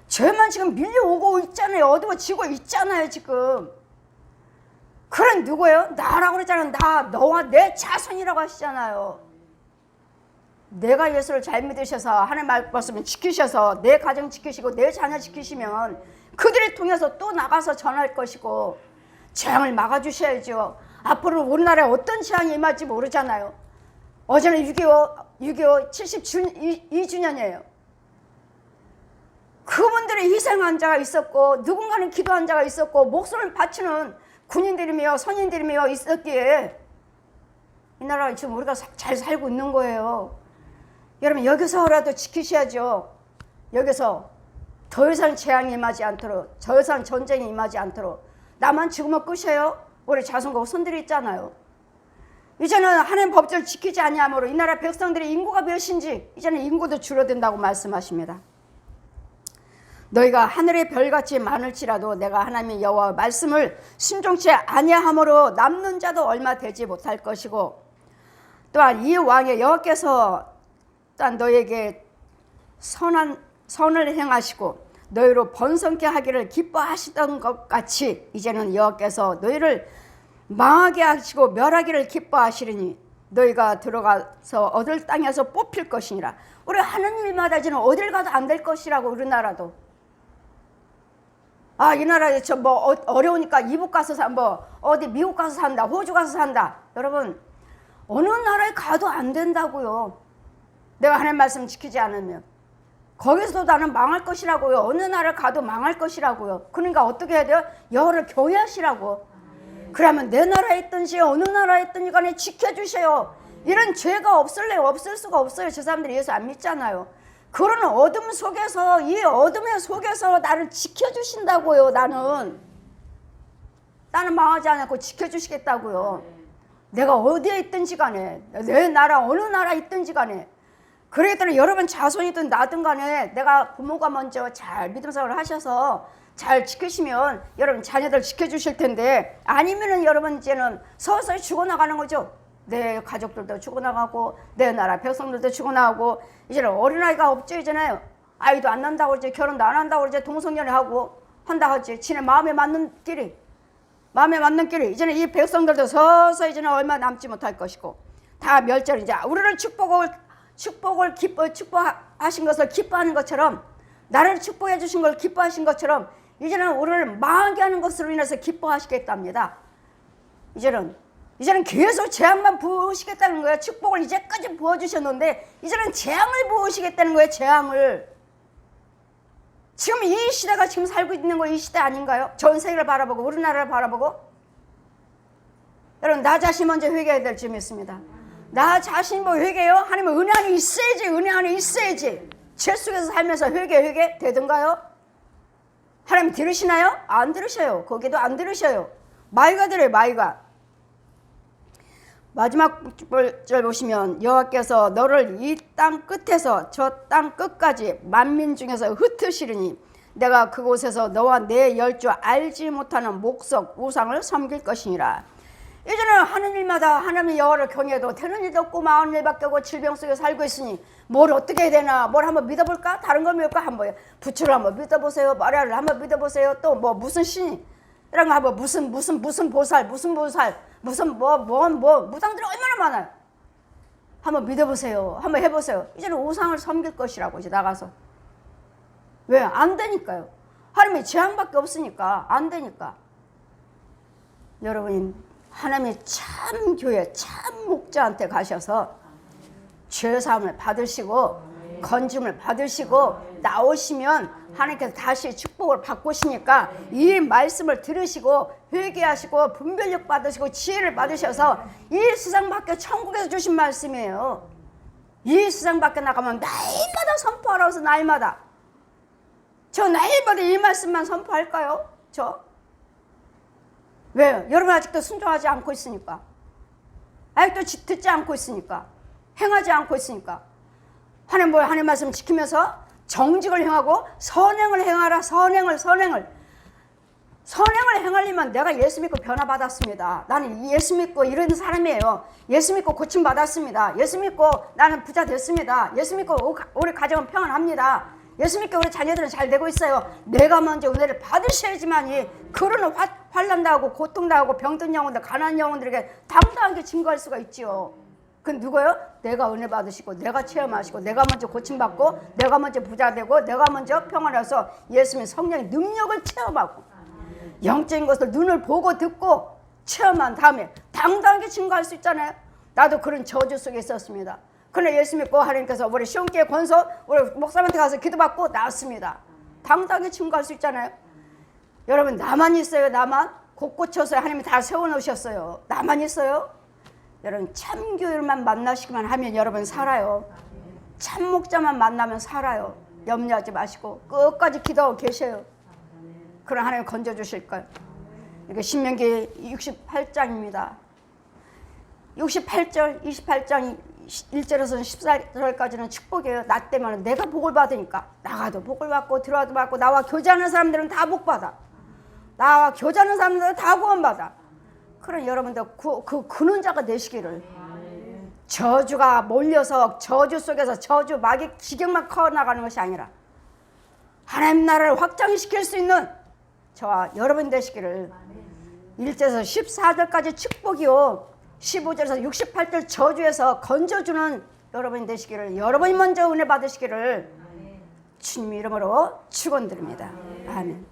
[SPEAKER 1] 죄만 지금 밀려오고 있잖아요. 어두워지고 있잖아요. 지금 그런 누구예요? 나라고 그러잖아요. 너와 내 자손이라고 하시잖아요. 내가 예수를 잘 믿으셔서 하나님 말씀을 지키셔서 내 가정 지키시고 내 자녀 지키시면 그들을 통해서 또 나가서 전할 것이고 재앙을 막아주셔야죠. 앞으로는 우리나라에 어떤 재앙이 임할지 모르잖아요. 어제는 6.25 72주년이에요. 그분들의 희생한 자가 있었고 누군가는 기도한 자가 있었고 목숨을 바치는 군인들이며 선인들이며 있었기에 이 나라가 지금 우리가 잘 살고 있는 거예요. 여러분 여기서라도 지키셔야죠. 여기서 더 이상 재앙이 임하지 않도록 더 이상 전쟁이 임하지 않도록 나만 죽으면 끝이에요. 우리 자손과 손들이 있잖아요. 이제는 하나님 법절을 지키지 아니함으로 이 나라 백성들의 인구가 몇인지 이제는 인구도 줄어든다고 말씀하십니다. 너희가 하늘의 별같이 많을지라도 내가 하나님의 여호와 말씀을 순종치 아니함으로 남는 자도 얼마 되지 못할 것이고 또한 이 왕의 여호와께서 또한 너희에게 선을 행하시고 너희로 번성케 하기를 기뻐하시던 것 같이 이제는 여호와께서 너희를 망하게 하시고 멸하기를 기뻐하시리니 너희가 들어가서 얻을 땅에서 뽑힐 것이니라. 우리 하느님마다 이제는 어딜 가도 안 될 것이라고 우리나라도. 이 나라에 어려우니까 이북 가서 어디 미국 가서 산다, 호주 가서 산다. 여러분 어느 나라에 가도 안 된다고요. 내가 하나님 말씀 지키지 않으면 거기서도 나는 망할 것이라고요. 어느 나라를 가도 망할 것이라고요. 그러니까 어떻게 해야 돼요? 여호와를 경외하시라고. 그러면 내 나라에 있든지 어느 나라에 있든지 간에 지켜주세요. 이런 죄가 없을 수가 없어요. 저 사람들이 예수 안 믿잖아요. 그런 어둠 속에서 이 어둠의 속에서 나를 지켜주신다고요. 나는 망하지 않고 지켜주시겠다고요. 내가 어디에 있든지 간에, 내 나라 어느 나라에 있든지 간에, 그러겠더니 여러분 자손이든 나든 간에 내가 부모가 먼저 잘 믿음 생활을 하셔서 잘 지키시면 여러분 자녀들 지켜주실 텐데, 아니면은 여러분 이제는 서서히 죽어나가는 거죠. 내 가족들도 죽어나가고 내 나라 백성들도 죽어나가고, 이제는 어린아이가 없죠. 이제는 아이도 안 난다고 그러지, 결혼도 안 한다고 그러지, 동성연애 하고 한다 하지. 지네 마음에 맞는 길이 이제는 이 백성들도 서서히 이제는 얼마 남지 못할 것이고 다 멸절이. 이제 우리를 축복하신 것을 기뻐하는 것처럼, 나를 축복해 주신 걸 기뻐하신 것처럼 이제는 우리를 망하게 하는 것으로 인해서 기뻐하시겠답니다. 이제는 계속 재앙만 부으시겠다는 거예요. 축복을 이제까지 부어주셨는데 이제는 재앙을 부으시겠다는 거예요. 재앙을. 지금 이 시대가 지금 살고 있는 거 이 시대 아닌가요? 전 세계를 바라보고 우리나라를 바라보고. 여러분, 나 자신 먼저 회개해야 될 점이 있습니다. 나 자신 뭐 회개요? 하나님은 은혜 안에 있어야지. 은혜 안에 있어야지. 죄 속에서 살면서 회개 되던가요? 하나님 들으시나요? 안 들으셔요. 거기도 안 들으셔요. 마이가 들어요. 마이가. 마지막 절 보시면, 여호와께서 너를 이 땅 끝에서 저 땅 끝까지 만민 중에서 흩으시리니 내가 그곳에서 너와 내 열조 알지 못하는 목석 우상을 섬길 것이니라. 이제는 하는 일마다 하나님의 여호와를 경외해도 되는 일도 없고 마흔 일밖에 없고 질병 속에 살고 있으니 뭘 어떻게 해야 되나, 뭘 한번 믿어볼까? 다른 거 믿을까? 한번 부처를 한번 믿어보세요. 마리아를 한번 믿어보세요. 또 뭐 무슨 신 이런 거 한번 무슨 보살 무슨 무당들이 얼마나 많아요. 한번 믿어보세요. 한번 해보세요. 이제는 우상을 섬길 것이라고. 이제 나가서. 왜? 안 되니까요. 하나님의 재앙밖에 없으니까. 안 되니까. 여러분이 하나님의 참 교회 참 목자한테 가셔서 죄사함을 받으시고 건짐을 받으시고 나오시면 하나님께서 다시 축복을 바꾸시니까 이 말씀을 들으시고 회개하시고 분별력 받으시고 지혜를 받으셔서 이 세상 밖에 천국에서 주신 말씀이에요. 이 세상 밖에 나가면 날마다 선포하라고 해서 날마다. 저 날마다 이 말씀만 선포할까요? 저? 왜요? 여러분 아직도 순종하지 않고 있으니까. 아직도 듣지 않고 있으니까. 행하지 않고 있으니까. 하나님 말씀 지키면서 정직을 행하고 선행을 행하라. 선행을 행하려면 내가 예수 믿고 변화받았습니다. 나는 예수 믿고 이런 사람이에요. 예수 믿고 고침받았습니다. 예수 믿고 나는 부자 됐습니다. 예수 믿고 우리 가정은 평안합니다. 예수 믿고 우리 자녀들은 잘 되고 있어요. 내가 먼저 은혜를 받으셔야지만이 그런 환난 당하고 고통 당하고 병든 영혼들, 가난한 영혼들에게 당당하게 증거할 수가 있지요. 그건 누구예요? 내가 은혜 받으시고 내가 체험하시고 내가 먼저 고침받고 내가 먼저 부자 되고 내가 먼저 평안해서 예수님의 성령의 능력을 체험하고 영적인 것을 눈을 보고 듣고 체험한 다음에 당당하게 증거할 수 있잖아요. 나도 그런 저주 속에 있었습니다. 그러나 예수 믿고 하나님께서 우리 시온교회 권소 우리 목사님한테 가서 기도받고 나왔습니다. 당당하게 증거할 수 있잖아요. 여러분, 나만 있어요. 나만 곳곳 쳐서 하나님이 다 세워놓으셨어요. 나만 있어요. 여러분, 참교회만 만나시기만 하면 여러분 살아요. 참목자만 만나면 살아요. 염려하지 마시고 끝까지 기도하고 계셔요. 그럼 하나님 건져주실 거예요. 이게 신명기 68장입니다. 68절 28장 1절에서 14절까지는 축복이에요. 나 때문에 내가 복을 받으니까 나가도 복을 받고 들어와도 받고 나와 교제하는 사람들은 다 복받아. 나와 교제하는 사람들은 다 구원받아. 그럼 여러분들 그 근원자가 되시기를. 저주가 몰려서 저주 속에서 저주 마귀 기경만 커나가는 것이 아니라 하나님 나라를 확장시킬 수 있는 저와 여러분 되시기를. 1절에서 14절까지 축복이요 15절에서 68절 저주에서 건져주는 여러분이 되시기를, 여러분이 먼저 은혜 받으시기를 주님 이름으로 축원드립니다. 아멘.